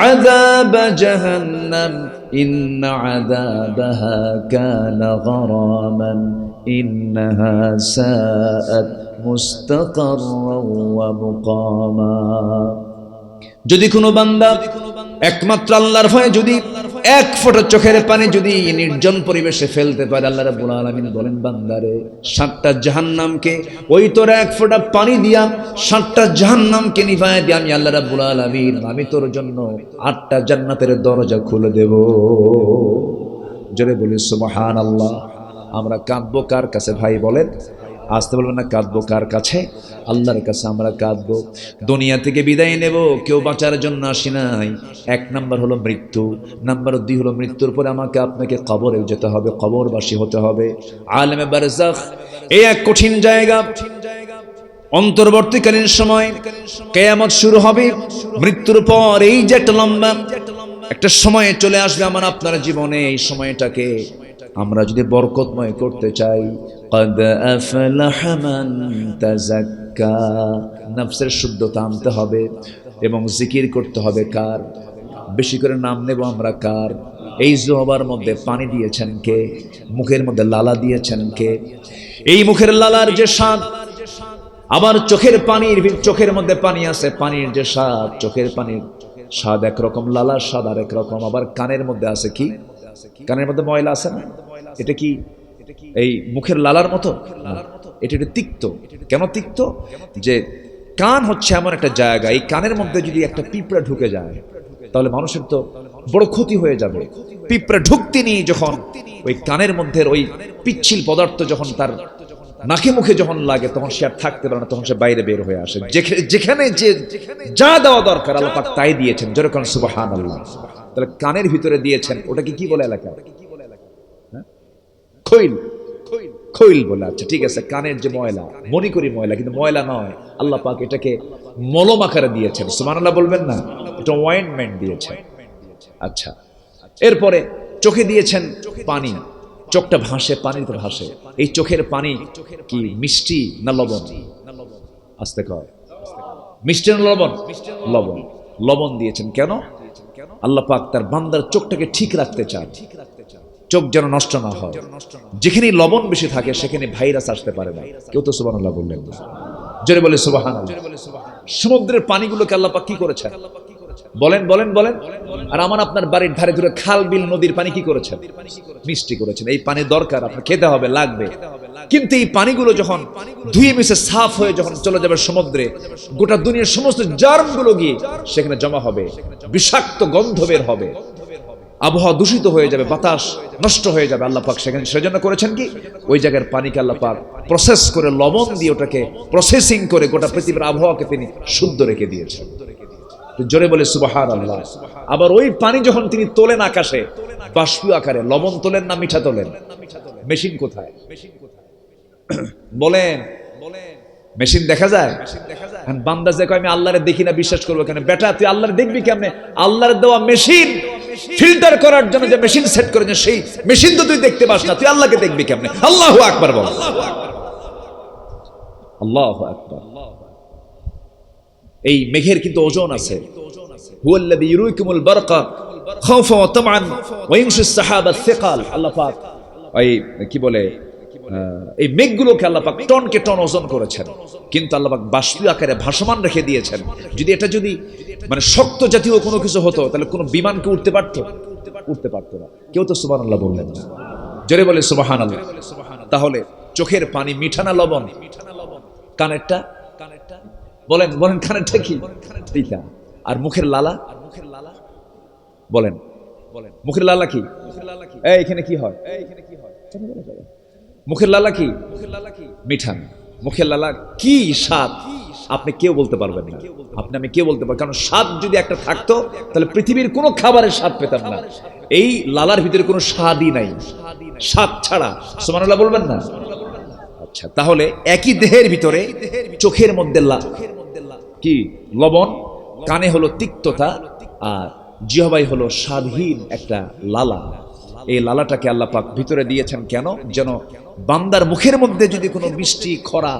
عذاب جهنم إن عذابها كان غراما إنها ساءت مستقرا ومقاما। যদি কোনো বান্দা একমাত্র আল্লাহর ভয়ে যদি এক ফোঁটা চোখের পানি যদি নির্জন পরিবেশে ফেলতে পারে, আল্লাহ রাব্বুল আলামিন বলেন বান্দারে 7টা জাহান্নামকে ওই তোর এক ফোঁটা পানি দিয়া 7টা জাহান্নামকে নিভায় দিয়ে আমি আল্লাহ রাব্বুল আলামিন আমি তোর জন্য 8টা জান্নাতের দরজা খুলে দেব। জোরে বলি সুবহানাল্লাহ। আমরা কাঁদবো কার কাছে ভাই বলেন? আসতে বলবেন না কাঁদবো কার কাছে? আল্লাহর কাছে আমরা কাঁদবো। দুনিয়া থেকে বিদায় নেব, কেউ বাঁচার জন্য আসি নাই। 1 নাম্বার হলো মৃত্যু, নাম্বার 2 হলো মৃত্যুর পরে আমাকে আপনাকে কবরে যেতে হবে, কবরবাসী হতে হবে। আলেমে বারজাখ এই এক কঠিন জায়গা। অন্তর্বর্তীকালীন সময় কিয়ামত শুরু হবে, মৃত্যুর পর এই যে একটা লম্বা একটা সময় চলে আসবে আমার আপনার জীবনে, এই সময়টাকে আমরা যদি বরকতময় করতে চাই, قد أفلح من تزكى, নফসের শুদ্ধতা আনতে হবে এবং জিকির করতে হবে কার? বেশি করে নাম নেব আমরা কার? এই জোহবার মধ্যে পানি দিয়েছেন কে? মুখের মধ্যে লালা দিয়েছেন কে? এই মুখের লালার যে স্বাদ, আবার চোখের মধ্যে পানি আছে, পানির যে স্বাদ, চোখের পানির স্বাদ একরকম, লালার স্বাদ আর একরকম। আবার কানের মধ্যে আছে কি? কানের মধ্যে ময়লা আছে না? এটা কি এই মুখের লালার মতো? এটা একটু তিক্ত। কেন তিক্ত? যে কান হচ্ছে এমন একটা জায়গা, এই কানের মধ্যে যদি একটা পিঁপড়া ঢুকে যায় তাহলে মানুষের তো বড় ক্ষতি হয়ে যাবে। পিঁপড়া ঢুকতে নিয়ে যখন ওই কানের মধ্যে ওই পিচ্ছিল পদার্থ যখন তার নাকে মুখে যখন লাগে তখন সে আর থাকতে পারে না, তখন সে বাইরে বের হয়ে আসে। যেখানে যে যা দেওয়া দরকার আল্লাহ পাক তাই দিয়েছেন, যেরকম সুবহানাল্লাহ। তাহলে কানের ভিতরে দিয়েছেন, ওটাকে কি বলে এলাকা? খৈল, খৈল বলে। আচ্ছা ঠিক আছে, কানের যে ময়লা, মনে করি ময়লা, কিন্তু ময়লা নয়, আল্লাহ পাক এটাকে মলম আকারে দিয়েছেন। সুবহানাল্লাহ বলবেন না? এটা অয়েন্টমেন্ট দিয়েছেন। আচ্ছা, এরপরে চোখে দিয়েছেন পানি, চোখটা ভাসে, পানিতে ভাসে। এই চোখের পানি কি মিষ্টি না লবণ? আস্তে কয়, মিষ্টি না লবণ? লবণ। লবণ দিয়েছেন কেন? আল্লাহ পাক তার বান্দার চোখটাকে ঠিক রাখতে চান, চোখ যেন নষ্ট না হয়। যেখানে লবণ বেশি থাকে সেখানে ভাইরাস আসতে পারে না। কেউ তো সুবহানাল্লাহ বললেন না? জোরে বলে সুবহানাল্লাহ। সমুদ্রের পানিগুলোকে আল্লাহ পাক কি করেছেন? বলেন বলেন বলেন। আর আমার আপনার বাড়ির ধারে ধরে খাল বিল নদীর পানি কি করেছেন? মিষ্টি করেছেন। এই পানি দরকার, আপনার খেতে হবে, লাগবে। কিন্তু এই পানিগুলো যখন ধুয়ে মিশে সাফ হয়ে যখন চলে যাবে সমুদ্রে, গোটা দুনিয়ার সমস্ত জার্মগুলো গিয়ে সেখানে জমা হবে, বিষাক্ত গন্ধ বের হবে, আবহাওয়া দূষিত হয়ে যাবে, বাতাস নষ্ট হয়ে যাবে। আল্লাহ পাক সেখানে সেজন্য করেছেন কি, ওই জায়গার পানিকে আল্লাহ পাক প্রসেস করে লবণ দিয়ে ওটাকে প্রসেসিং করে গোটা পৃথিবীর আবহাওয়াকে তিনি শুদ্ধ রেখে দিয়েছেন। জোরে বলে সুবহানাল্লাহ। আবার ওই পানি যখন তিনি তোলেন আকাশে বাষ্পীয় আকারে, লবণ তোলেন না মিঠা তোলেন? মেশিন কোথায় বলেন? মেশিন দেখা যায়? বান্দা যে কয় আমি আল্লাহরে দেখি না, বিশ্বাস করবো কেন? বেটা তুই আল্লাহরে দেখবি কেমনে? আল্লাহর দেওয়া মেশিন ফিল্টার করার জন্য যে মেশিন সেট করেছে, সেই মেশিন তো তুই দেখতে পাস না, তুই আল্লাহকে দেখবি কেমনে? আল্লাহু আকবার বল। আল্লাহু আকবার। এই মেঘের কিন্তু ওজন আছে। হুয়াল্লাযী ইউরিকুমুল বারকা খাওফান ওয়া তামআন ওয়া ইনশিস সাহাবা সিকাল। আল্লাহ পাক এই কি বলে, এই মেঘগুলোকে আল্লাহ পাক টনকে টন ওজন করেছেন, কিন্তু আল্লাহ পাক বাষ্পীয় আকারে ভাসমান রেখে দিয়েছেন। যদি মানে শক্ত জাতীয় কোনো কিছু হতো তাহলে কোনো বিমানকে উঠতে পারতো? উঠতে পারতো না। কেউ তো সুবহানাল্লাহ বললেন না? জোরে বলে সুবহানাল্লাহ। তাহলে চোখের পানি মিঠা না লবণ? কানেরটা বলেন বলেন, কানেরটা কি? মিঠা। আর মুখের লালা বলেন, মুখের লালা কি? এই এখানে কি হয়? মুখের লালা কি? মিঠা। মুখের লালা কি স্বাদ আপনি কেউ বলতে পারবেন না, আপনি আমি কেউ বলতে পারবেন। কারণ স্বাদ যদি একটা থাকতো তাহলে পৃথিবীর কোনো খাবারের স্বাদ পেতাম না। এই লালার ভিতরে কোনো স্বাদই নাই, স্বাদ ছাড়া। সুবহানাল্লাহ বলবেন না? আচ্ছা, তাহলে একই দেহের ভিতরে চোখের মধ্যে কি লবণ, কানে হলো তিক্ততা, আর জিহ্বায় হলো স্বাদহীন একটা লালা। এই লালাটাকে আল্লাহ পাক ভিতরে দিয়েছেন কেন? যেন বান্দার মুখের মধ্যে যদি কোনো মিষ্টি, খরা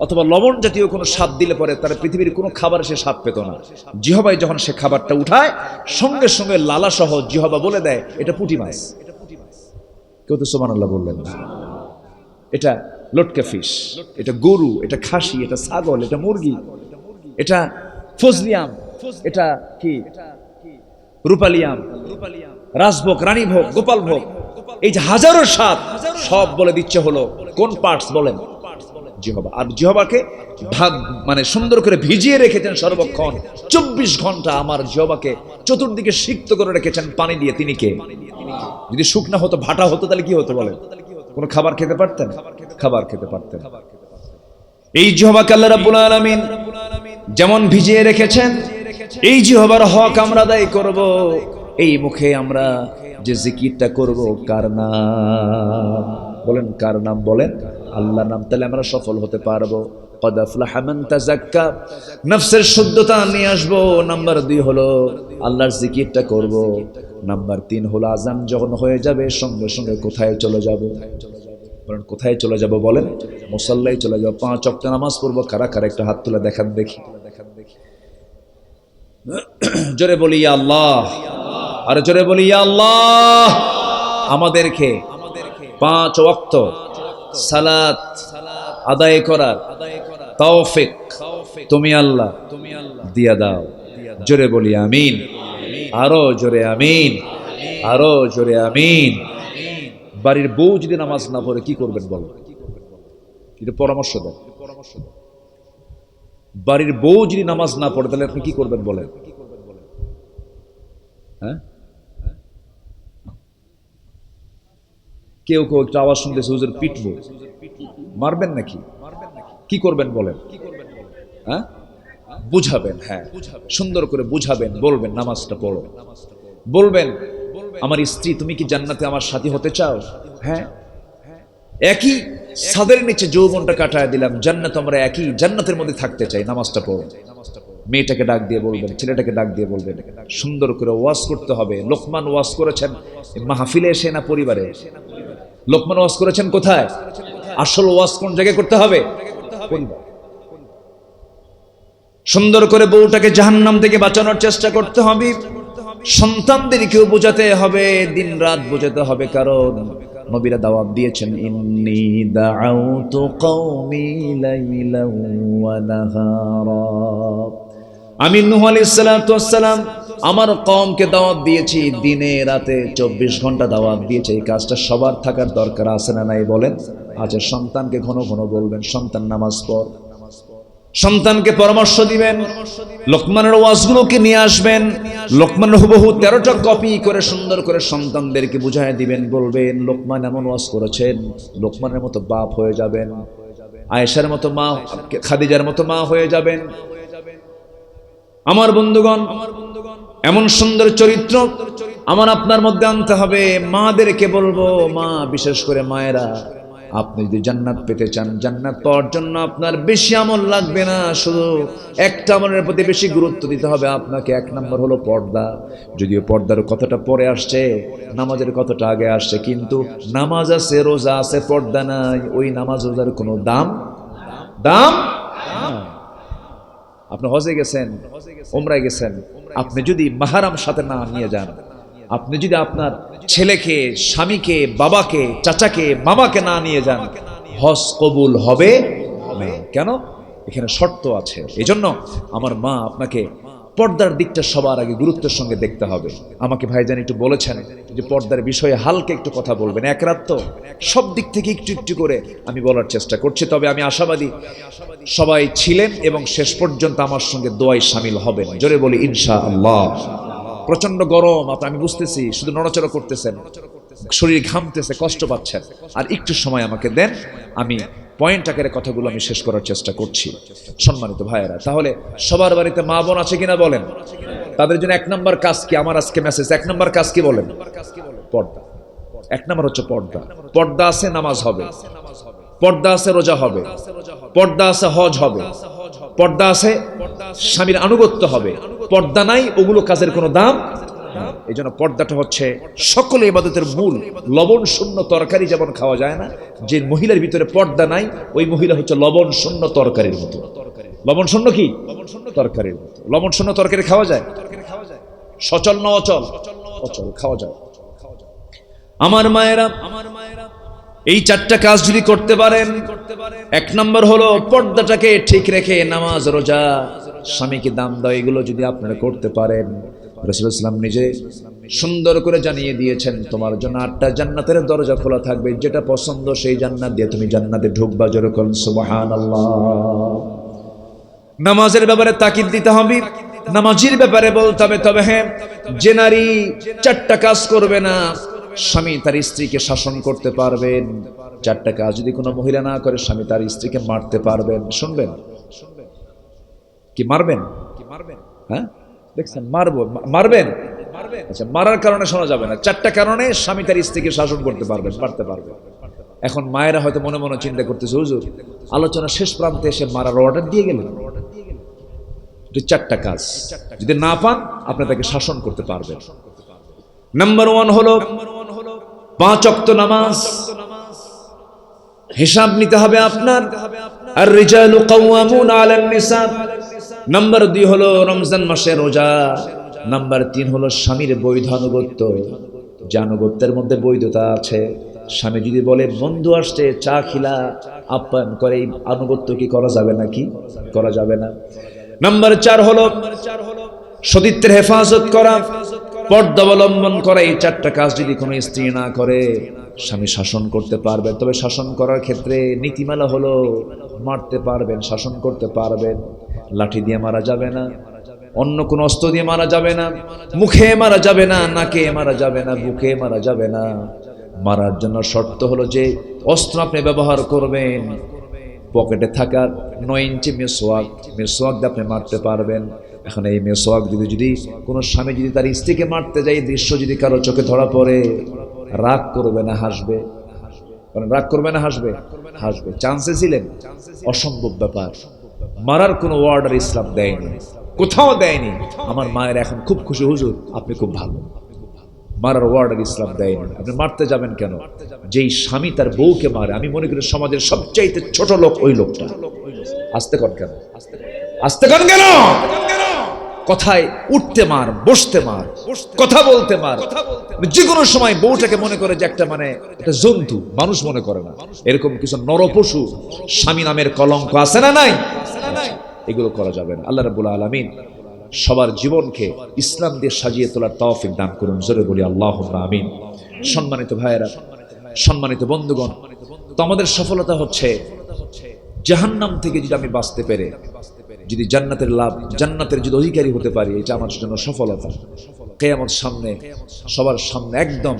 অথবা লবণ জাতীয় কোনো স্বাদ দিলে পরে তার পৃথিবীর কোনো খাবার সে স্বাদ পেত না। জিহ্বায় যখন সে খাবারটা উঠায় সঙ্গে সঙ্গে লালা সহ জিহ্বা বলে দেয় এটা পুঁটি মাছ। কেউ তো সুবহানাল্লাহ বললেন না? এটা লটকা ফিশ, এটা গরু, এটা খাসি, এটা ছাগল, এটা মুরগি, এটা ফজলিয়াম, এটা কি রূপালিয়াম, রাজভোগ, রানীভোগ, গোপাল ভোগ। এই যে হাজারো স্বাদ সব বলে দিচ্ছে হলো কোন পার্টস বলেন? জিহ্বা। আর জিহ্বাকে ভাগ মানে সুন্দর করে ভিজিয়ে রেখেছেন সর্বক্ষণ 24 ঘন্টা। আমার জিহ্বাকে চতুর্দিকে সিক্ত করে রেখেছেন পানি দিয়ে। তিনি কে? যদি শুকনা হতো, ভাটা হতো, তাহলে কি হতো বলেন? কোন খাবার খেতে পারতেন? খাবার খেতে পারতেন। এই জিহ্বাকে আল্লাহ রাব্বুল আলামিন যেমন ভিজিয়ে রেখেছেন, এই জিহ্বার হক আমরা আদায় করব। এই মুখে আমরা যে জিকিরটা করব কার নাম বলেন? কার নাম বলেন? আল্লাহর নাম। তাহলে আমরা সফল হতে পারবো। قد أفلح من تزكى, নফসের শুদ্ধতা নিয়ে আসবো। নাম্বার 2 হলো আল্লাহর জিকিরটা করব। নাম্বার 3 হলো আজান যখন হয়ে যাবে সঙ্গে সঙ্গে কোথায় চলে যাব বলেন? কোথায় চলে যাব বলেন? মুসাল্লায় চলে যাব। 5 ওয়াক্ত নামাজ পড়বো। কারা কারা একটু হাত তুলে দেখান দেখি। জোরে বলি ইয়া আল্লাহ, আর জোরে বলি ইয়া আল্লাহ। আমাদেরকে 5 ওয়াক্ত সালাত আদায় করার তৌফিক তুমি আল্লাহ দিয়া দাও। জোরে বলি আমিন, আরো জোরে আমিন, আরো জোরে আমিন। বাড়ির বউ যদি নামাজ না পড়ে কি করবেন বলো? এটা পরামর্শ দেন। বাড়ির বউ যদি নামাজ না পড়ে তাহলে আপনি কি করবেন বলেন? হ্যাঁ, কেউ কেউ একটু আওয়াজ শুনতেছে, হুজুর পিটবো, মারবেন নাকি? কি করবেন বলেন? হ্যাঁ, বুঝাবেন। হ্যাঁ, সুন্দর করে বুঝাবেন, বলবেন নামাজটা পড়ো, বলবেন আমার স্ত্রী তুমি কি জান্নাতে আমার সাথী হতে চাও? হ্যাঁ, একই ছাদের নিচে যৌবনটা কাটায় দিলাম, জান্নাত আমরা একই জান্নাতের মধ্যে থাকতে চাই, নামাজটা পড়ো। মেয়েটাকে ডাক দিয়ে বলবেন, ছেলেটাকে ডাক দিয়ে বলবেন, সুন্দর করে ওয়াজ করতে হবে। লোকমান ওয়াজ করেছেন মাহফিলে এসে না পরিবারে? লোকমান ওয়াজ করেছেন কোথায়? আসল ওয়াজ কোন জায়গায় করতে হবে? পরিবার। সুন্দর করে বউটাকে জাহান্নাম থেকে বাঁচানোর চেষ্টা করতে হবে, সন্তানদেরকেও বোঝাতে হবে, দিন রাত বোঝাতে হবে, কারণ নবীরা দাওয়াত দিয়েছেন ইন্নী দাআউতু কওমি লাইলান ওয়া নাহারা। আমি নূহ আলাইহিস সালাতু ওয়াস সালাম আমার কওমকে দাওয়াত দিয়েছি দিনে রাতে 24 ঘন্টা দাওয়াত দিয়েছি। এই কাজটা সবার থাকার দরকার আছে না নাই বলেন? আচ্ছা, সন্তানকে ঘন ঘন বলবেন সন্তান নামাজ পড়, সন্তানকে পরামর্শ দিবেন, লোকমানের ওয়াজগুলোকে নিয়ে আসবেন, লোকমানের হুবহু 13টা কপি করে সুন্দর করে সন্তানদেরকে বুঝায় দিবেন, বলবেন লোকমান এমন ওয়াজ করেছেন, লোকমানের মতো বাপ হয়ে যাবেন, আয়েশার মতো মা, খাদিজার মতো মা হয়ে যাবেন। আমার বন্ধুগণ, এমন সুন্দর চরিত্র আমার আপনার মধ্যে আনতে হবে। মাদেরকে বলবো, মা, বিশেষ করে মায়েরা, আপনি যদি জান্নাত পেতে চান, জান্নাত পাওয়ার জন্য আপনার বেশি আমল লাগবে না, শুধু একটা আমলের প্রতি বেশি গুরুত্ব দিতে হবে আপনাকে। 1 নম্বর হলো পর্দা। যদিও পর্দার কথাটা পরে আসছে, নামাজের কথাটা আগে আসছে, কিন্তু নামাজ আছে, রোজা আছে, পর্দা নাই, ওই নামাজ রোজার কোনো দাম আপনি হজে গেছেন, উমরায় গেছেন, আপনি যদি মাহরাম সাথে না নিয়ে যান, আপনি যদি আপনার ছেলেকে, স্বামীকে, বাবাকে, চাচাকে, মামাকে না নিয়ে যান, হজ কবুল হবে না। কেন? এখানে শর্ত আছে। এজন্য আমার মা আপনাকে পর্দার দিকটা সবার আগে গুরুত্বের সঙ্গে দেখতে হবে। আমাকে ভাইজান একটু বলেছেন যে পর্দার বিষয়ে হালকা একটু কথা বলবেন। এক রাত তো সব দিক থেকে একটু একটু করে আমি বলার চেষ্টা করছি, তবে আমি আশাবাদী সবাই ছিলেন এবং শেষ পর্যন্ত আমার সঙ্গে দোয়ায় শামিল হবেন। জোরে বলি ইনশাআল্লাহ। প্রচন্ড গরম, আমি বুঝতেছি, শুধু নড়াচড়া করতেছেন, শরীর ঘামতেছে, কষ্ট পাচ্ছেন, আর একটু সময় আমাকে দেন, আমি পয়েন্ট আকারে কথাগুলো আমি শেষ করার চেষ্টা করছি। সম্মানিত ভাইয়েরা, তাহলে সবার বাড়িতে মা বোন আছে কিনা বলেন? তাদের জন্য 1 নম্বর কাজ কি? আমার আজকে মেসেজ, 1 নম্বর কাজ কি বলেন? পর্দা। 1 নম্বর হচ্ছে পর্দা। পর্দা আছে, নামাজ হবে, পর্দা আছে, রোজা হবে, পর্দা আছে, হজ হবে, পর্দা আছে, স্বামীর আনুগত্য হবে, পর্দা নাই, ওগুলো কাজের কোনো দাম। এই জন্য পর্দাটা হচ্ছে সকল ইবাদতের মূল। লবণ শূন্য তরকারি যেমন খাওয়া যায় না, যে মহিলার ভিতরে পর্দা নাই, ওই মহিলা হচ্ছে লবণ শূন্য তরকারির মতো। লবণ শূন্য কি? তরকারির মতো। লবণ শূন্য তরকারি খাওয়া যায়? সচল না অচল? অচল, খাওয়া যায়। আমার মায়েরা, এই 4টা কাজ যদি করতে পারেন, 1 নম্বর হলো পর্দাটাকে ঠিক রেখে নামাজ, রোজা, স্বামীকে দাম দেওয়া, এগুলো যদি আপনারা করতে পারেন, রাসূলুল্লাহ সাল্লাল্লাহু আলাইহি ওয়াসাল্লাম নিজে সুন্দর করে জানিয়ে দিয়েছেন তোমার জন্য 8টা জান্নাতের দরজা খোলা থাকবে, যেটা পছন্দ সেই জান্নাত দিয়ে তুমি জান্নাতে ঢুকবা। জোরে বলুন সুবহানাল্লাহ। নামাজের ব্যাপারে তাকিদ দিতে হবে, নামাজের ব্যাপারে বলতে হবে। তবে হ্যাঁ, যে নারী 4টা কাজ করবে না, স্বামী তার স্ত্রীকে শাসন করতে পারবেন। 4টা কাজ যদি কোনো মহিলা না করে, স্বামী তার স্ত্রীকে মারতে পারবেন। শুনবেন কি? মারবেন? হ্যাঁ, দেখছেন, মারবেন। আচ্ছা, মারার কারণে শোনা যাবে না, 4টা কারণে স্বামী তার স্ত্রীকে শাসন করতে পারবেন, মারতে পারবেন। এখন মায়েরা হয়তো মনে মনে চিন্তা করতেছে, হুজুর আলোচনা শেষ প্রান্তে এসে মারার অর্ডার দিয়ে গেলেন। 4টা কাজ যদি না পান, আপনি তাকে শাসন করতে পারবেন। নাম্বার 1 হলো 5 ওয়াক্ত নামাজ। হিসাব নিতে হবে আপনার। আর রিজালু কাওয়ামুনা আলান নিসা। নাম্বার 2 হলো রমজান মাসে রোজা। নাম্বার 3 হলো স্বামীর বৈধ আনুগত্য। যে আনুগত্যের মধ্যে বৈধতা আছে, স্বামী যদি বলে বন্ধু আসছে, চা খিলা, আপ্যায়ন করে, এই আনুগত্য কি করা যাবে নাকি? করা যাবে না। নাম্বার 4 হলো সতীত্বের হেফাজত করা, পর্দা অবলম্বন করা। এই 4টা কাজ যদি কোনো স্ত্রী না করে, স্বামী শাসন করতে পারবে। তবে শাসন করার ক্ষেত্রে নীতিমালা হলো মারতে পারবেন, শাসন করতে পারবেন। লাঠি দিয়ে মারা যাবে না, অন্য কোন অস্ত্র দিয়ে মারা যাবে না, মুখে মারা যাবে না, নাকে মারা যাবে না, বুকে মারা যাবে না। মারার জন্য শর্ত হলো যে অস্ত্র আপনি ব্যবহার করবেন পকেটে থাকা 9 ইঞ্চি মেসওয়াক দিয়ে আপনি মারতে পারবেন। এখন এই মেসওয়াক যদি কোনো স্বামী যদি তার স্ত্রীকে মারতে যায়, দৃশ্য যদি কারো চোখে ধরা পড়ে, রাগ করবে না হাসবে? রাগ করবে না হাসবে? হাসবে। চান্সে ছিলেন? অসম্ভব ব্যাপার। মারার কোনো অর্ডার ইসলাম দেয়নি, কোথাও দেয়নি। আমার মায়ের এখন খুব খুশি, হুজুর আপনি খুব ভালো। মারার অর্ডার ইসলাম দেয়নি। আপনি মারতে যাবেন কেন? যেই স্বামী তার বউকে মারে, আমি মনে করি সমাজের সবচাইতে ছোট লোক ওই লোকটা। আসতে কন কেন? আসতে কন কেন? কথায় উঠতে মার, বসতে মার, কথা বলতে মার। যে কোনো সময় বউটাকে মনে করে যে একটা একটা জন্তু, মানুষ মনে করে না। এরকম কিছু নরপশু স্বামী নামের কলঙ্ক আছে না নাই? এগুলো করা যাবে না। আল্লাহ রাব্বুল আলামিন সবার জীবনকে ইসলাম দিয়ে সাজিয়ে তোলার তৌফিক দান করুন। জোরে বলি আল্লাহুম্মা আমিন। সম্মানিত ভাইয়েরা, সম্মানিত বন্ধুগণ, তো আমাদের সফলতা হচ্ছে জাহান্নাম থেকে যদি আমি বাঁচতে পেরে যদি জান্নাতের লাভ, জান্নাতের যদি অধিকারী হতে পারি, এটা আমার জন্য সফলতা। কিয়ামত সামনে, সবার সামনে একদম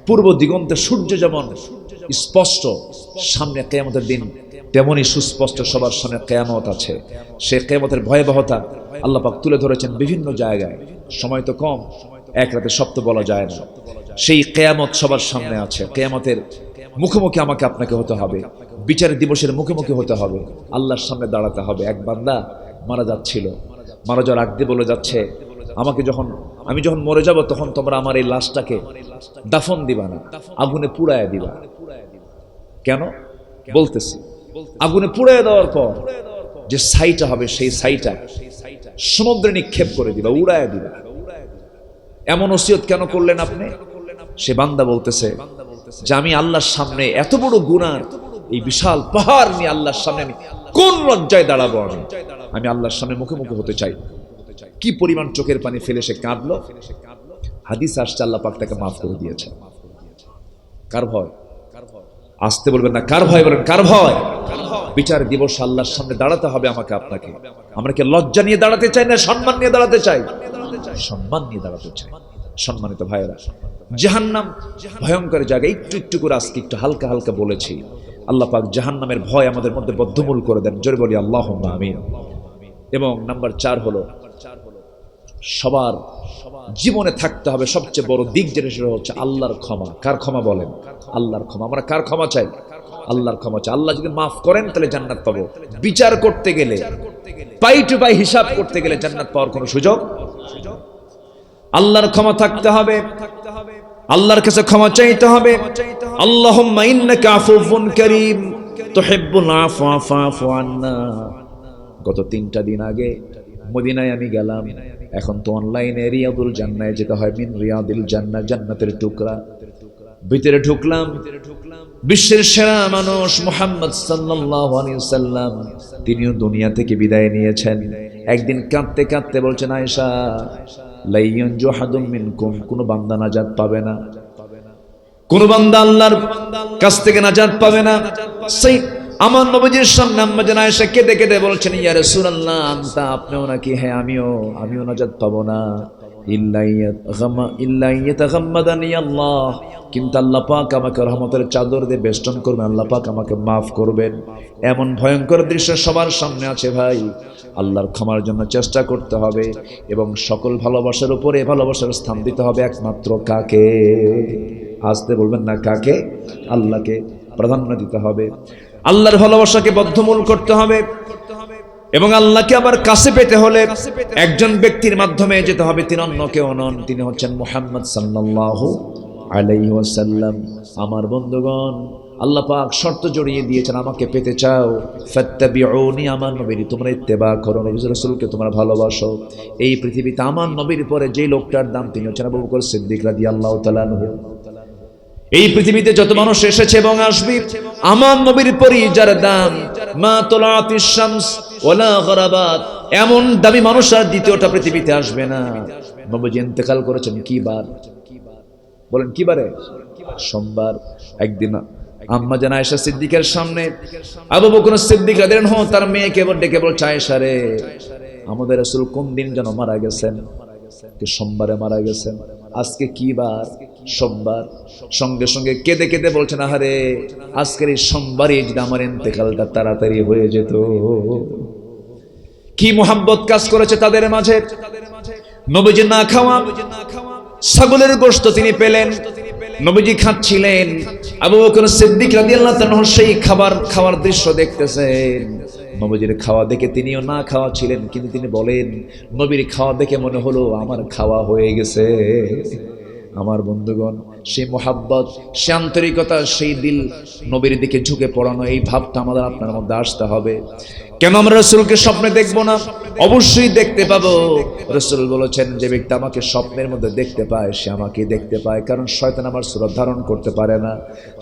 পূর্ব দিগন্তে সূর্য যেমন স্পষ্ট সামনে কিয়ামতের দিন, তেমনই সুস্পষ্ট সবার সামনে কিয়ামত আছে। সেই কিয়ামতের ভয়াবহতা আল্লাহ পাক তুলে ধরেছেন বিভিন্ন জায়গায়। সময় তো কম, এক রাতে সব তো বলা যায় না। সেই কিয়ামত সবার সামনে আছে। কিয়ামতের মুখোমুখি আমাকে আপনাকে হতে হবে, বিচার দিবসের মুখোমুখি হতে হবে, আল্লাহর সামনে দাঁড়াতে হবে। এক বান্দা মারা যাচ্ছিল, মারা যাওয়ার আগ দিয়ে বলে যাচ্ছে, আমি যখন মরে যাব তখন তোমরা আমার এই লাশটাকে দাফন দিবা না, আগুনে পুড়ায় দিবা। কেন বলতেছি? আগুনে পুড়ায় দেওয়ার পর যে ছাইটা হবে, সেই ছাইটা সমুদ্রে নিক্ষেপ করে দিবা, উড়ায় দিবা। এমন ওসিয়ত কেন করলেন আপনি? সে বান্দা বলতেছে যে আমি আল্লাহর সামনে এত বড় গুনার এই বিশাল পাহাড় নিয়ে আল্লাহর সামনে আমি কোন লজ্জায় দাঁড়াবো? আমি আল্লাহর সামনে মুখোমুখি হতে চাই। কি পরিমাণ চোখের পানি ফেলে সে কাঁদলো। হাদিস আসছে আল্লাহ পাক তাকে মাফ করে দিয়েছে। কার ভয়? আসতে বলবেন না, কার ভয় বলেন? কার ভয়? বিচার দিবস আল্লাহর সামনে দাঁড়াতে হবে আমাকে আপনাকে। আমরা কি লজ্জা নিয়ে দাঁড়াতে চাই না সম্মান নিয়ে দাঁড়াতে চাই? সম্মান নিয়ে দাঁড়াতে চাই। সম্মানিত ভাইয়েরা, জাহান্নাম ভয়ঙ্কর জায়গা। একটু একটু করে আজকে একটু হালকা হালকা বলেছি। আল্লাহ পাক জাহান্নামের ভয় আমাদের মধ্যে বদ্ধমূল করে দেন। জোরে বলি আল্লাহুম্মা আমিন। এবং নাম্বার 4 হলো সবার জীবনে থাকতে হবে সবচেয়ে বড় দিক, যেটা সেটা হচ্ছে আল্লাহর ক্ষমা। কার ক্ষমা বলেন? আল্লাহর ক্ষমা। আমরা কার ক্ষমা চাই? আল্লাহর ক্ষমা চাই। আল্লাহ যদি মাফ করেন তাহলে জান্নাত পাবো। বিচার করতে গেলে, পাই টু পাই হিসাব করতে গেলে জান্নাত পাওয়ার কোনো সুযোগ? আল্লাহর ক্ষমা থাকতে হবে, আল্লাহর কাছে ক্ষমা চাইতে হবে। আল্লাহুম্মা ইন্নাকা আফুউন কারীম তুহিব্বুল আফওয়া ফাফু আন্না। গত 3টা দিন আগে মদিনায় আমি গেলাম। এখন তো অনলাইনে রিয়াদুল জান্নায় যেতে হয়। মিন রিয়াদিল জান্নাহ, জান্নাতের টুকরা। ভিতরে ঢুকলাম, বিশ্বের সেরা মানুষ মুহাম্মদ সাল্লাল্লাহু আলাইহি ওয়াসাল্লাম, তিনিও দুনিয়া থেকে বিদায় নিয়েছেন। একদিন কাঁদতে কাঁদতে বলছেন, আয়েশা লা ইয়ানজু আহাদুম মিনকুম, কোন বান্দা নাজাত পাবে না, কোন বান্দা আল্লাহর কাছ থেকে নাজাত পাবে না। সেই আমার নবীজির সামনে আম্মা জান আয়েশা কেঁদে কেঁদে বলছেন, ইয়া রাসূলুল্লাহ আনতা, আপনিও নাকি? হ্যাঁ আমিও নাজাত পাবো না। ইল্লা ইয়াতাগাম্মাদানি আল্লাহ, কিন্তু আল্লাহ পাক আমাকে রহমতের চাদর দিয়ে বেষ্টন করবেন, আল্লাহ পাক আমাকে মাফ করবেন। এমন ভয়ঙ্কর দৃশ্য সবার সামনে আছে ভাই। আল্লাহর ক্ষমার জন্য চেষ্টা করতে হবে এবং সকল ভালোবাসার উপরে ভালোবাসার স্থান দিতে হবে একমাত্র কাকে? আসতে বলবেন না, কাকে? আল্লাহকে প্রাধান্য দিতে হবে। আল্লাহর ভালোবাসাকে বদ্ধমূল করতে হবে এবং আল্লাহকে আবার কাছে পেতে হলে একজন ব্যক্তির মাধ্যমে যেতে হবে। তিনি অন্য কেউ নন, তিনি হচ্ছেন মুহাম্মদ সাল্লাল্লাহু আলাইহি ওয়াসাল্লাম। আমার বন্ধুগণ, আল্লাহ পাক শর্ত জড়িয়ে দিয়েছেন, আমাকে পেতে চাও ফাত্তাবিউনি, আমার নবীর তোমরা ইত্তেবা করো, নবী রাসূলকে তোমরা ভালোবাসো। এই পৃথিবীতে আমার নবীর পরে যে লোকটার দাম, তিনি হচ্ছেন আবু বকর সিদ্দিক রাদিয়াল্লাহু তাআলা আনহু। এই পৃথিবীতে যত মানুষ এসেছে এবং আসবে, আমার নবীর পরই যার দাম, মা তোলাতিস শামস ওয়ালা গরাবাত, এমন দামি মানুষ আর দ্বিতীয়টা পৃথিবীতে আসবে না। নবীজি ইন্তেকাল করেছেন কি বার? বলেন কি বারে? সোমবার। একদিন আম্মা জান আয়েশা সিদ্দিকার সামনে আবু বকর সিদ্দিক রাদিয়াল্লাহু আনহু তার মেয়েকে ডেকে বলছে, আয়েশা রে, আমাদের রাসূল কোন দিন যেন মারা গেছেন, কি সোমবারে মারা গেছেন, আজকে কি বার? সোমবার। সঙ্গে সঙ্গে কেঁদে কেঁদে বলছেন, আহারে আজকের এই সোমবারে যদি আমার ইন্তেকালটা তাড়াতাড়ি হয়ে যেত। কি মুহাব্বত কাজ করেছে তাদের মাঝে। নবীজি না খাওয়া ছাগলের গোশত তিনি পেলেন, নবীজি খাচ্ছিলেন, আবু বকর সিদ্দিক রাদিয়াল্লাহু তাআলা সেই খাওয়ার দৃশ্য দেখতেছেন। নবীজির খাওয়া দেখে তিনিও না খাওয়া ছিলেন, কিন্তু তিনি বলেন, নবীর খাওয়া দেখে মনে হলো আমার খাওয়া হয়ে গেছে। আমার বন্ধুগণ, সেই মোহাব্বত, সেই আন্তরিকতা, সেই দিল নবীর দিকে ঝুঁকে পড়ানো, এই ভাবটা আমাদের আপনার মধ্যে আসতে হবে। কেন আমরা রাসূলকে স্বপ্নে দেখবো না? অবশ্যই দেখতে পাবো। রাসূল বলেছেন, যে ব্যক্তি আমাকে স্বপ্নের মধ্যে দেখতে পায় সে আমাকে দেখতে পায়, কারণ শয়তান আমার সূরত ধারণ করতে পারে না।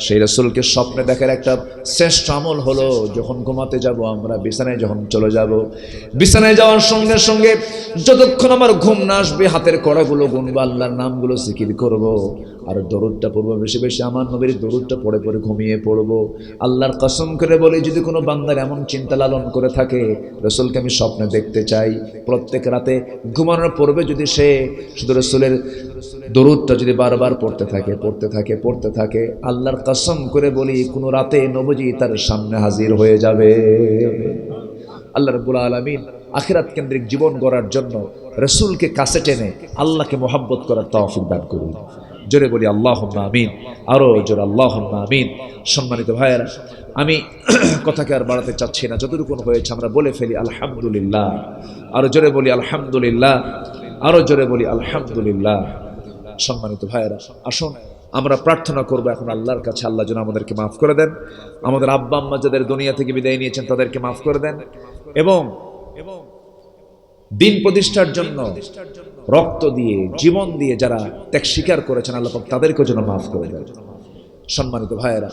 সেই রাসূলকে স্বপ্নে দেখার একটা শ্রেষ্ঠ আমল হলো, যখন ঘুমাতে যাব, আমরা বিছানায় যখন চলে যাব, বিছানায় যাওয়ার সঙ্গে সঙ্গে যতক্ষণ আমার ঘুম না আসবে হাতের কড়াগুলো গুনবো, আল্লাহর নামগুলো জিকির করব, আর দরুদটা পড়বো বেশি বেশি। আমার নবীর দরুদটা পড়ে পড়ে ঘুমিয়ে পড়বো। আল্লাহর কসম করে বলি, যদি কোনো বান্দার এমন চিন্তা লালন করে থাকে, রাসূলকে আমি স্বপ্নে দেখতে চাই, প্রত্যেক রাতে ঘুমানোর পূর্বে যদি সে শুধু রাসূলের দরুদটা যদি বারবার পড়তে থাকে, আল্লাহর কসম করে বলি, কোনো রাতে নবীজি তার সামনে হাজির হয়ে যাবে। আল্লাহ রাব্বুল আলামিন আখিরাত কেন্দ্রিক জীবন গড়ার জন্য রাসূলকে কাছে টেনে আল্লাহকে মহব্বত করার তৌফিক দান করুন। জোরে বলি আল্লাহুম্মা আমিন, আরো জোরে আল্লাহুম্মা আমিন। সম্মানিত ভাইয়েরা, আমি কথাকে আর বাড়াতে চাচ্ছি না, যতটুকু হয়েছে আমরা বলে ফেলি আলহামদুলিল্লাহ। আরো জোরে বলি আলহামদুলিল্লাহ, আরো জোরে বলি আলহামদুলিল্লাহ। সম্মানিত ভাইয়েরা, আসুন আমরা প্রার্থনা করবো এখন আল্লাহর কাছে, আল্লাহ যেন আমাদেরকে মাফ করে দেন, আমাদের আব্বা আম্মা যাদের দুনিয়া থেকে বিদায় নিয়েছেন তাদেরকে মাফ করে দেন, এবং দিন প্রতিষ্ঠার জন্য রক্ত দিয়ে, জীবন দিয়ে যারা ত্যাগ স্বীকার করেছেন, আল্লাহ পাক তাদেরকেও যেন মাফ করে দেন। সম্মানিত ভাইয়েরা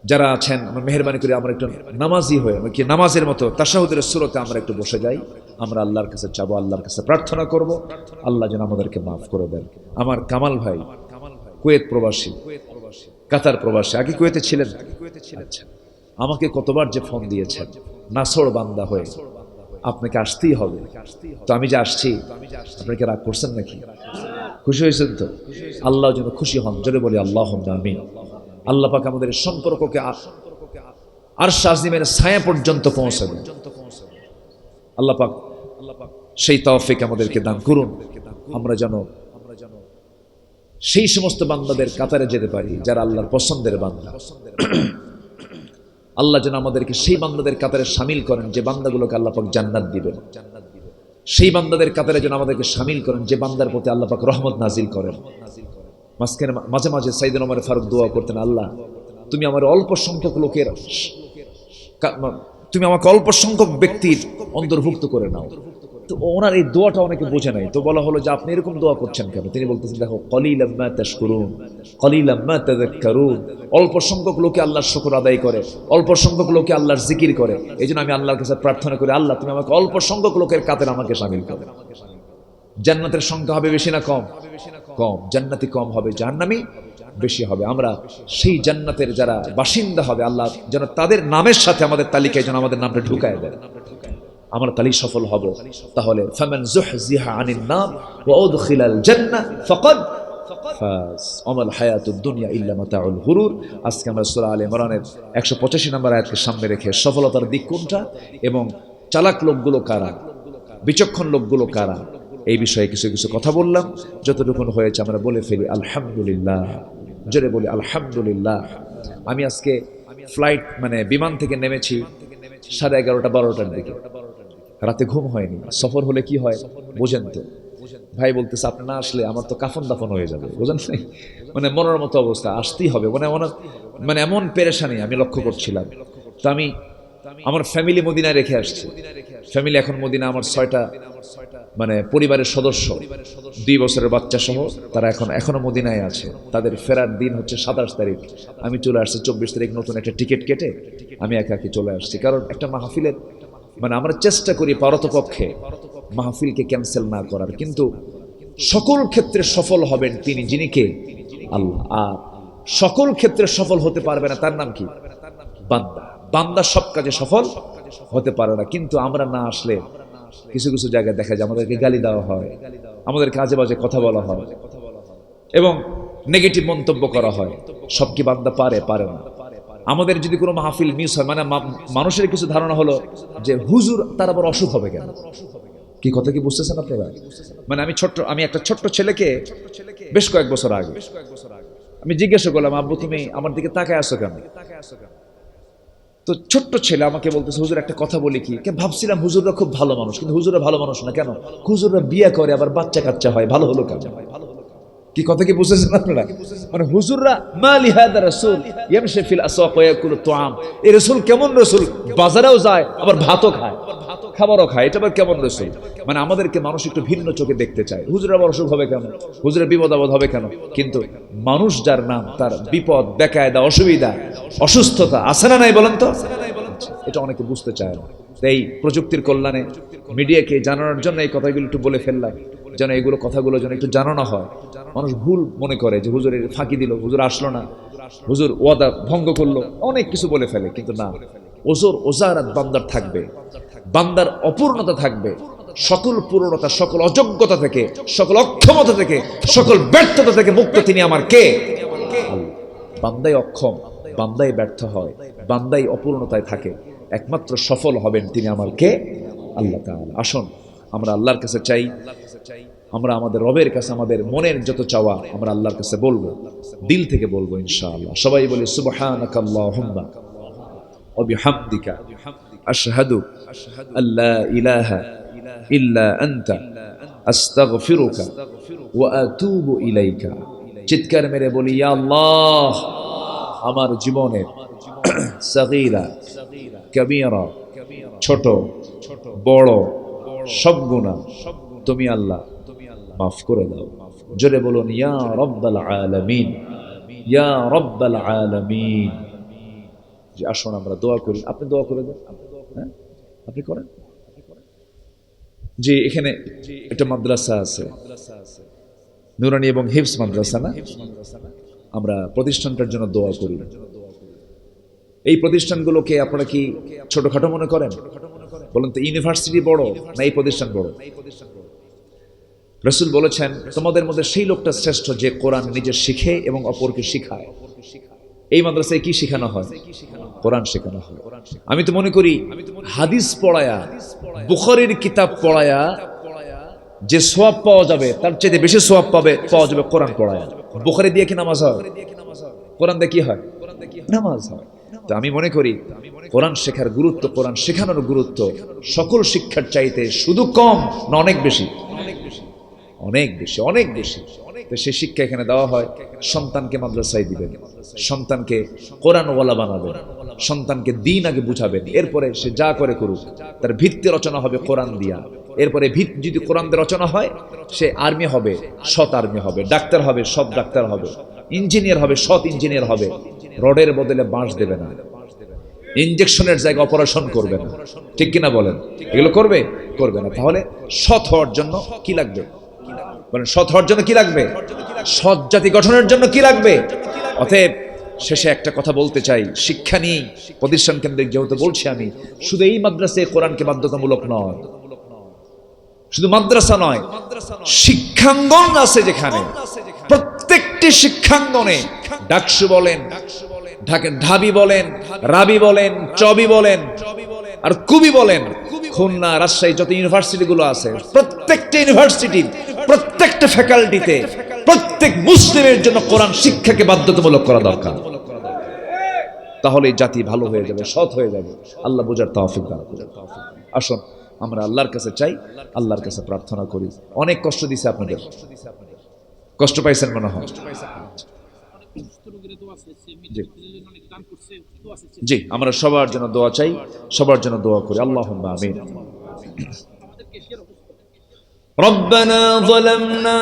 যারা আছেন, আমরা মেহেরবানি করে আমরা একটু নামাজি হয়ে, কি নামাজের মতো তাশাহুদের সূরতে আমরা একটু বসে যাই। আমরা আল্লাহর কাছে চাবো, আল্লাহর কাছে প্রার্থনা করব, আল্লাহ যেন আমাদেরকে মাফ করে দেন। আমার কামাল ভাই কুয়েত প্রবাসী, কাতার প্রবাসী, আগে কুয়েতে ছিলেন। আচ্ছা, আমাকে কতবার যে ফোন দিয়েছেন, নাছর বান্দা হয়ে আপনাকে আসতেই হবে। তো আমি যে আসছি, আপনাকে রাগ করছেন নাকি? খুশি হয়েছেন তো? আল্লাহ যেন খুশি হন, জোরে বলি আল্লাহুম্মা আমিন। আল্লাহ পাক আমাদের সম্পর্ককে আরশ আজিমের ছায়া পর্যন্ত পৌঁছাবে। আল্লাহ পাক সেই তৌফিক আমাদেরকে দান করুন, আমরা যেন সেই সমস্ত বান্দাদের কাতারে যেতে পারি যারা আল্লাহর পছন্দের বান্দা। আল্লাহ যেন আমাদেরকে সেই বান্দাদের কাতারে শামিল করেন যে বান্দাগুলোকে আল্লাহ পাক জান্নাত দিবেন। সেই বান্দাদের কাতারে যেন আমাদেরকে শামিল করেন যে বান্দার প্রতি আল্লাহ পাক রহমত নাজিল করেন। মাঝে মাঝে সাইয়েদনা ওমর ফারুক দোয়া করতেন, আল্লাহ তুমি আমার অল্প সংখ্যক লোকের, তুমি আমাকে অল্প সংখ্যক ব্যক্তির অন্তর্ভুক্ত করে নাও। তো ওনার এই দোয়াটা অনেকে বোঝে নাই, তো বলা হলো যে আপনি এরকম দোয়া করছেন কেন? তিনি বলতেছেন, দেখো, কলিলাম মা তাশকুরুন কলিলাম মা তাযাক্কারুন, অল্প সংখ্যক লোকে আল্লাহর শুকর আদায় করে, অল্প সংখ্যক লোকে আল্লাহর জিকির করে। এই জন্য আমি আল্লাহর কাছে প্রার্থনা করি, আল্লাহ তুমি আমাকে অল্প সংখ্যক লোকের কাতারে আমাকে শামিল করো। জান্নাতের সংখ্যা হবে বেশি না কম? কম। জান্নাতি কম হবে, জাহান্নামী বেশি হবে। আমরা সেই জান্নাতের যারা বাসিন্দা হবে, আল্লাহ যেন তাদের নামের সাথে আমাদের তালিকায় যেন আমাদের নামটা ঢুকায় দেয়, আমরা তাহলেই সফল হব। তাহলে ফামান যুহজিহা আনিন নার ওয়া উদখিলাল জান্নাহ ফাকাদ ফাজ ওয়ামাল হায়াতুদ দুনিয়া ইল্লা মাতাউল গুরুর। আজকে আমরা সূরা আলে ইমরানের 185 নম্বর আয়াতকে সামনে রেখে সফলতার দিক কোনটা এবং চালাক লোকগুলো কারা, বিচক্ষণ লোকগুলো কারা, এই বিষয়ে কিছু কিছু কথা বললাম। যতটুকু হয়েছে আমরা বলে ফেলি আলহামদুলিল্লাহ, জোরে বলি আলহামদুলিল্লাহ। আমি আজকে ফ্লাইট বিমান থেকে নেমেছি 11:30-12টার দিকে, রাতে ঘুম হয়নি। সফর হলে কি হয় বোঝেন তো? ভাই বলতেছে, আপনি না আসলে আমার তো কাফন দাফন হয়ে যাবে, বোঝেন নাই? মরার মতো অবস্থা, আসতেই হবে। এমন পেরেশানি আমি লক্ষ্য করছিলাম। তো আমি আমার ফ্যামিলি মদিনায় রেখে আসছি। ফ্যামিলি এখন মদিনা, আমার 6টা পরিবারের সদস্য, 2 বছরের বাচ্চা সহ, তারা এখনো মদিনায় আছে। তাদের ফেরার দিন হচ্ছে 27 তারিখ। আমি চলে আসছি 24 তারিখ, নতুন একটা টিকিট কেটে আমি একাকি চলে আসছি। কারণ একটা মাহফিলের আমরা চেষ্টা করি পারতপক্ষে মাহফিলকে ক্যান্সেল না করার, কিন্তু সকল ক্ষেত্রে সফল হবেন তিনি, যিনি কে? আল্লাহ। আর সকল ক্ষেত্রে সফল হতে পারবে না, তার নাম কি? বান্দা। বান্দা সব কাজে সফল হতে পারে না। কিন্তু আমরা না আসলে কিছু কিছু জায়গায় দেখা যায় আমাদেরকে গালি দেওয়া হয়, আমাদেরকে আজে বাজে কথা বলা হয় এবং নেগেটিভ মন্তব্য করা হয়। সব কি বান্দা পারে? পারে না। আমাদের যদি কোনো মাহফিল মিস হয়, মানে মানুষের কিছু ধারণা হলো যে হুজুর তার আবার অসুখ হবে কেন? কি কথা কি বুঝতেছেন আপনারা? মানে আমি একটা ছোট্ট ছেলেকে বেশ কয়েক বছর আগে আমি জিজ্ঞাসা করলাম, আব্বু তুমি আমার দিকে তাকায় আসো কেন? তো ছোট্ট ছেলে আমাকে বলতেছে, হুজুর একটা কথা বলি কি? ভাবছিলাম হুজুররা খুব ভালো মানুষ, কিন্তু হুজুররা ভালো মানুষ না কেন? হুজুররা বিয়ে করে আবার বাচ্চা কাচ্চা হয়, ভালো হলো কেন? কি কথা কি বুঝতেছেন আপনারা? মানে হুজুররা মালি হাদা রাসূল ইয়ামশি ফিল আসওয়াক ওয়া ইয়াকুলু তুআম, এই রাসূল কেমন রাসূল? বাজারেও যায় আবার ভাতও খায়, খাবারও খায়, এটা আবার কেমন রাসূল? মানে আমাদেরকে মানুষ একটু ভিন্ন চোখে দেখতে চায়। হুজুরের আবার অসুখ হবে কেন? হুজুরের বিপদ আপদ হবে কেন? কিন্তু মানুষ যার নাম, তার বিপদ, বেকায়দা, অসুবিধা, অসুস্থতা আছে না নাই বলেন তো? এটা অনেকে বুঝতে চায় না। এই প্রযুক্তির কল্যাণে মিডিয়াকে জানানোর জন্য এই কথাগুলো একটু বলে ফেললাম, যেন এগুলো কথাগুলো যেন একটু জানানো হয়। মানুষ ভুল মনে করে যে হুজুরের ফাঁকি দিল, হুজুর আসলো না, হুজুর ওয়াদা ভঙ্গ করলো, অনেক কিছু বলে ফেলে। কিন্তু না, ওজারাত বান্দার থাকবে, বান্দার অপূর্ণতা থাকবে। সকল পূর্ণতা, সকল অযোগ্যতা থেকে, সকল অক্ষমতা থেকে, সকল ব্যর্থতা থেকে মুক্ত তিনি আমার কে? বান্দাই অক্ষম, বান্দাই ব্যর্থ হয়, বান্দাই অপূর্ণতায় থাকে, একমাত্র সফল হবেন তিনি আমার কে? আল্লাহ তাআলা। আসুন আমরা আল্লাহর কাছে চাই, আমরা আমাদের রবের কাছে আমাদের মনের যত চাওয়া আমরা আল্লাহর কাছে বলবো, দিল থেকে বলবো ইনশাআল্লাহ। সবাই বলি সুবহানাকা আল্লাহুম্মা ওয়া বিহামদিকা আশহাদু আল্লা ইলাহা ইল্লা আনতা আস্তাগফিরুকা ওয়া আতুবু ইলাইকা। চিৎকার মেরে বলি, ইয়া আল্লাহ, আমার জীবনের সাগীরা কবীরা, ছোট বড় সব গুনাহ তুমি আল্লাহ মাফ করে দাও। জোরে বলুন, ইয়া রাব্বাল আলামিন, ইয়া রাব্বাল আলামিন। যে আসুন আমরা দোয়া করি। আপনি দোয়া করে দেন, হ্যাঁ আপনি করেন। যে এখানে একটা মাদ্রাসা আছে, নুরানি এবং হিফজ মাদ্রাসা না? আমরা প্রতিষ্ঠানটার জন্য দোয়া করি। এই প্রতিষ্ঠানগুলোকে আপনারা কি ছোটখাটো মনে করেন? বলেন তো, ইউনিভার্সিটি বড় না এই প্রতিষ্ঠান বড়? রাসূল বলেছেন, তোমাদের মধ্যে সেই লোকটা শ্রেষ্ঠ যে কোরআন নিজে শিখে এবং অপরকে শিখায়। এই মাদ্রাসায় কি শেখানো হয়? কোরআন শেখানো হয়। আমি তো মনে করি হাদিস পড়ায়া, বুখারীর কিতাব পড়ায়া যে সওয়াব পাওয়া যাবে তার চেয়ে বেশি সওয়াব পাওয়া যাবে কোরআন পড়ায়া। বুখারী দিয়ে কি নামাজ হয়? কোরআন দিয়ে কি হয়? নামাজ হয়। তো আমি মনে করি কোরআন শেখার গুরুত্ব, কোরআন শেখানোর গুরুত্ব সকল শিক্ষার চাইতে শুধু কম না অনেক বেশি? অনেক বেশি, অনেক বেশি। তো সেই শিক্ষা এখানে দেওয়া হয়। সন্তানকে মাদ্রাসায় দিবেন, সন্তানকে কোরআনওয়ালা বানাবেন, সন্তানকে দিন আগে বুঝাবেন, এরপরে সে যা করে করুক, তার ভিত্তি রচনা হবে কোরআন দিয়া। এরপরে যদি কোরআন দিয়ে রচনা হয়, সে আর্মি হবে, সৎ আর্মি হবে, ডাক্তার হবে, সৎ ডাক্তার হবে, ইঞ্জিনিয়ার হবে, সৎ ইঞ্জিনিয়ার হবে। রডের বদলে বাঁশ দেবে না, ইনজেকশনের জায়গায় অপারেশন করবে না, ঠিক কিনা বলেন? এগুলো করবে না। তাহলে সৎ হওয়ার জন্য কি লাগবে? বলেন, সৎ হওয়ার জন্য কি লাগবে? সৎ জাতি গঠনের জন্য কি লাগবে? অতএব শেষে একটা কথা বলতে চাই, শিক্ষা নিয়ে প্রতিষ্ঠান কেন্দ্রিক যেহেতু বলছি আমি, শুধু এই মাদ্রাসায় কোরআনকে বাধ্যতামূলক নয়, শুধু মাদ্রাসা নয়, শিক্ষাঙ্গন আছে যেখানে, প্রত্যেকটি শিক্ষাঙ্গনে ডাকসু বলেন, ঢাবি বলেন, রাবি বলেন, চবি বলেন আর কুবি বলেন, খুলনা, রাজশাহী যত ইউনিভার্সিটি গুলো আছে, প্রত্যেকটা ইউনিভার্সিটি, প্রত্যেকটা ফ্যাকাল্টিতে প্রত্যেক মুসলিমের জন্য কোরআন শিক্ষাকে বাধ্যতামূলক করা দরকার। তাহলে জাতি ভালো হয়ে যাবে, সৎ হয়ে যাবে। আল্লাহ বোঝার তৌফিক দান করুন। আসুন আমরা আল্লাহর কাছে চাই, আল্লাহর কাছে প্রার্থনা করি। অনেক কষ্ট দিছে আপনাদের, কষ্ট পাইছেন মনে হয়। জি, আমরা সবার জন্য দোয়া চাই, সবার জন্য দোয়া করি। আল্লাহুম্মা আমিন। রব্বানা যালামনা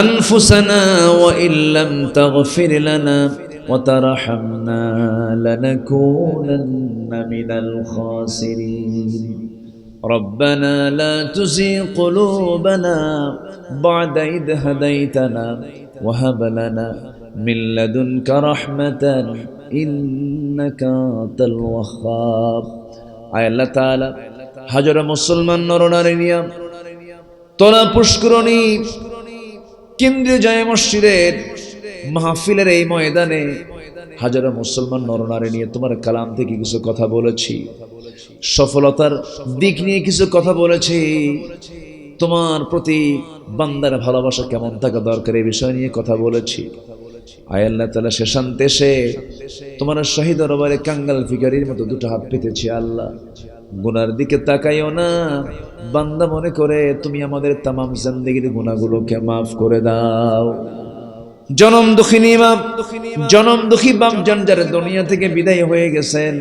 আনফুসানা ওয়া ইল্লাম তাগফির লানা ওয়া তারহামনা লানাকুনান্না মিনাল খাসিরিন। ربنا لا تزغ قلوبنا بعد إذ هديتنا وهب لنا মিন লাদুনকা রাহমাতান ইন্নাকা আনতাল ওয়াহ্হাব। আয় আল্লাহ তাআলা, হাজারো মুসলমান নরনারী নিয়া তোলা পুষ্করণী কেন্দ্রীয় জামে মসজিদের মাহফিলের এই ময়দানে হাজারো মুসলমান নরনারী নিয়ে তোমার কালাম থেকে কিছু কথা বলেছি, সফলতার দিক নিয়ে কিছু কথা বলেছি, তোমার প্রতি বান্দার ভালোবাসা কেমন থাকা দরকার এই বিষয় নিয়ে কথা বলেছি। আয় আল্লাহ তাআলা, শেষান্তে এসে তোমার শাহী দরবারে কাঙ্গাল ফিকারির মতো দুটো হাত পেতেছি। আল্লাহ, গুনার দিকে তাকাইও না, বান্দা মনে করে তুমি আমাদের তামাম জিন্দেগীর গুনাহগুলোকে মাফ করে দাও। জনম দুঃখিনী মা, জনম দুঃখী বাপ জান যারা দুনিয়া থেকে বিদায় হয়ে গেছেন,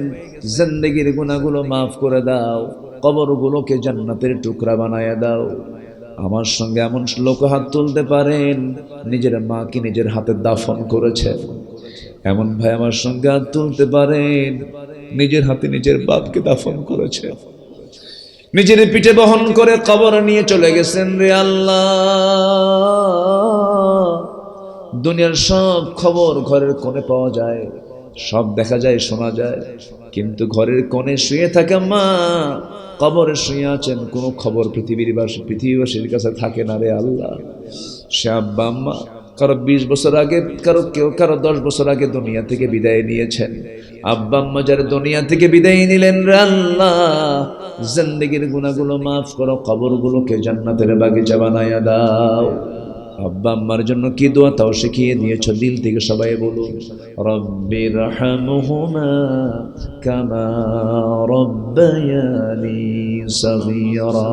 জিন্দেগীর গুনাহগুলো মাফ করে দাও, কবরগুলোকে জান্নাতের টুকরা বানায়া দাও। আমার সঙ্গে এমন লোক হাত তুলতে পারেন নিজের মাকে নিজের হাতে দাফন করেছেন, এমন ভাই আমার সঙ্গে হাত তুলতে পারেন নিজের হাতে নিজের বাপকে দাফন করেছেন, নিজের পিঠে বহন করে কবর নিয়ে চলে গেছেন। রে আল্লাহ, দুনিয়ার সব খবর ঘরের কোণে পাওয়া যায়, সব দেখা যায়, শোনা যায়, কিন্তু ঘরের কোণে শুয়ে থাকা মা কবরে শুয়ে আছেন, কোনো খবর পৃথিবীবাসীর কাছে থাকে না। রে আল্লাহ, সে আব্বা আম্মা কারো 20 বছর আগে, কারো 10 বছর আগে দুনিয়া থেকে বিদায় নিয়েছেন। আব্বা আম্মা যারা দুনিয়া থেকে বিদায় নিলেন, রে আল্লাহ, জিন্দেগীর গুনাহগুলো মাফ করো, কবরগুলোকে জান্নাতের বাগিচা বানায়া দাও। আব্বা আম্মার জন্য কি দোয়া তাও শিখিয়ে দিয়েছো, দিল থেকে সবাই বলুন, রব্বির হামহুমা কামা রব্বায়ানি সগীরা,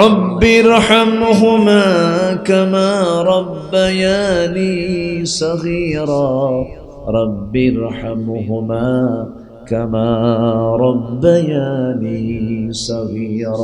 রব্বির হামহুমা কামা রব্বায়ানি সগীরা, রব্বির হামহুমা কামা রব্বায়ানি সগীরা।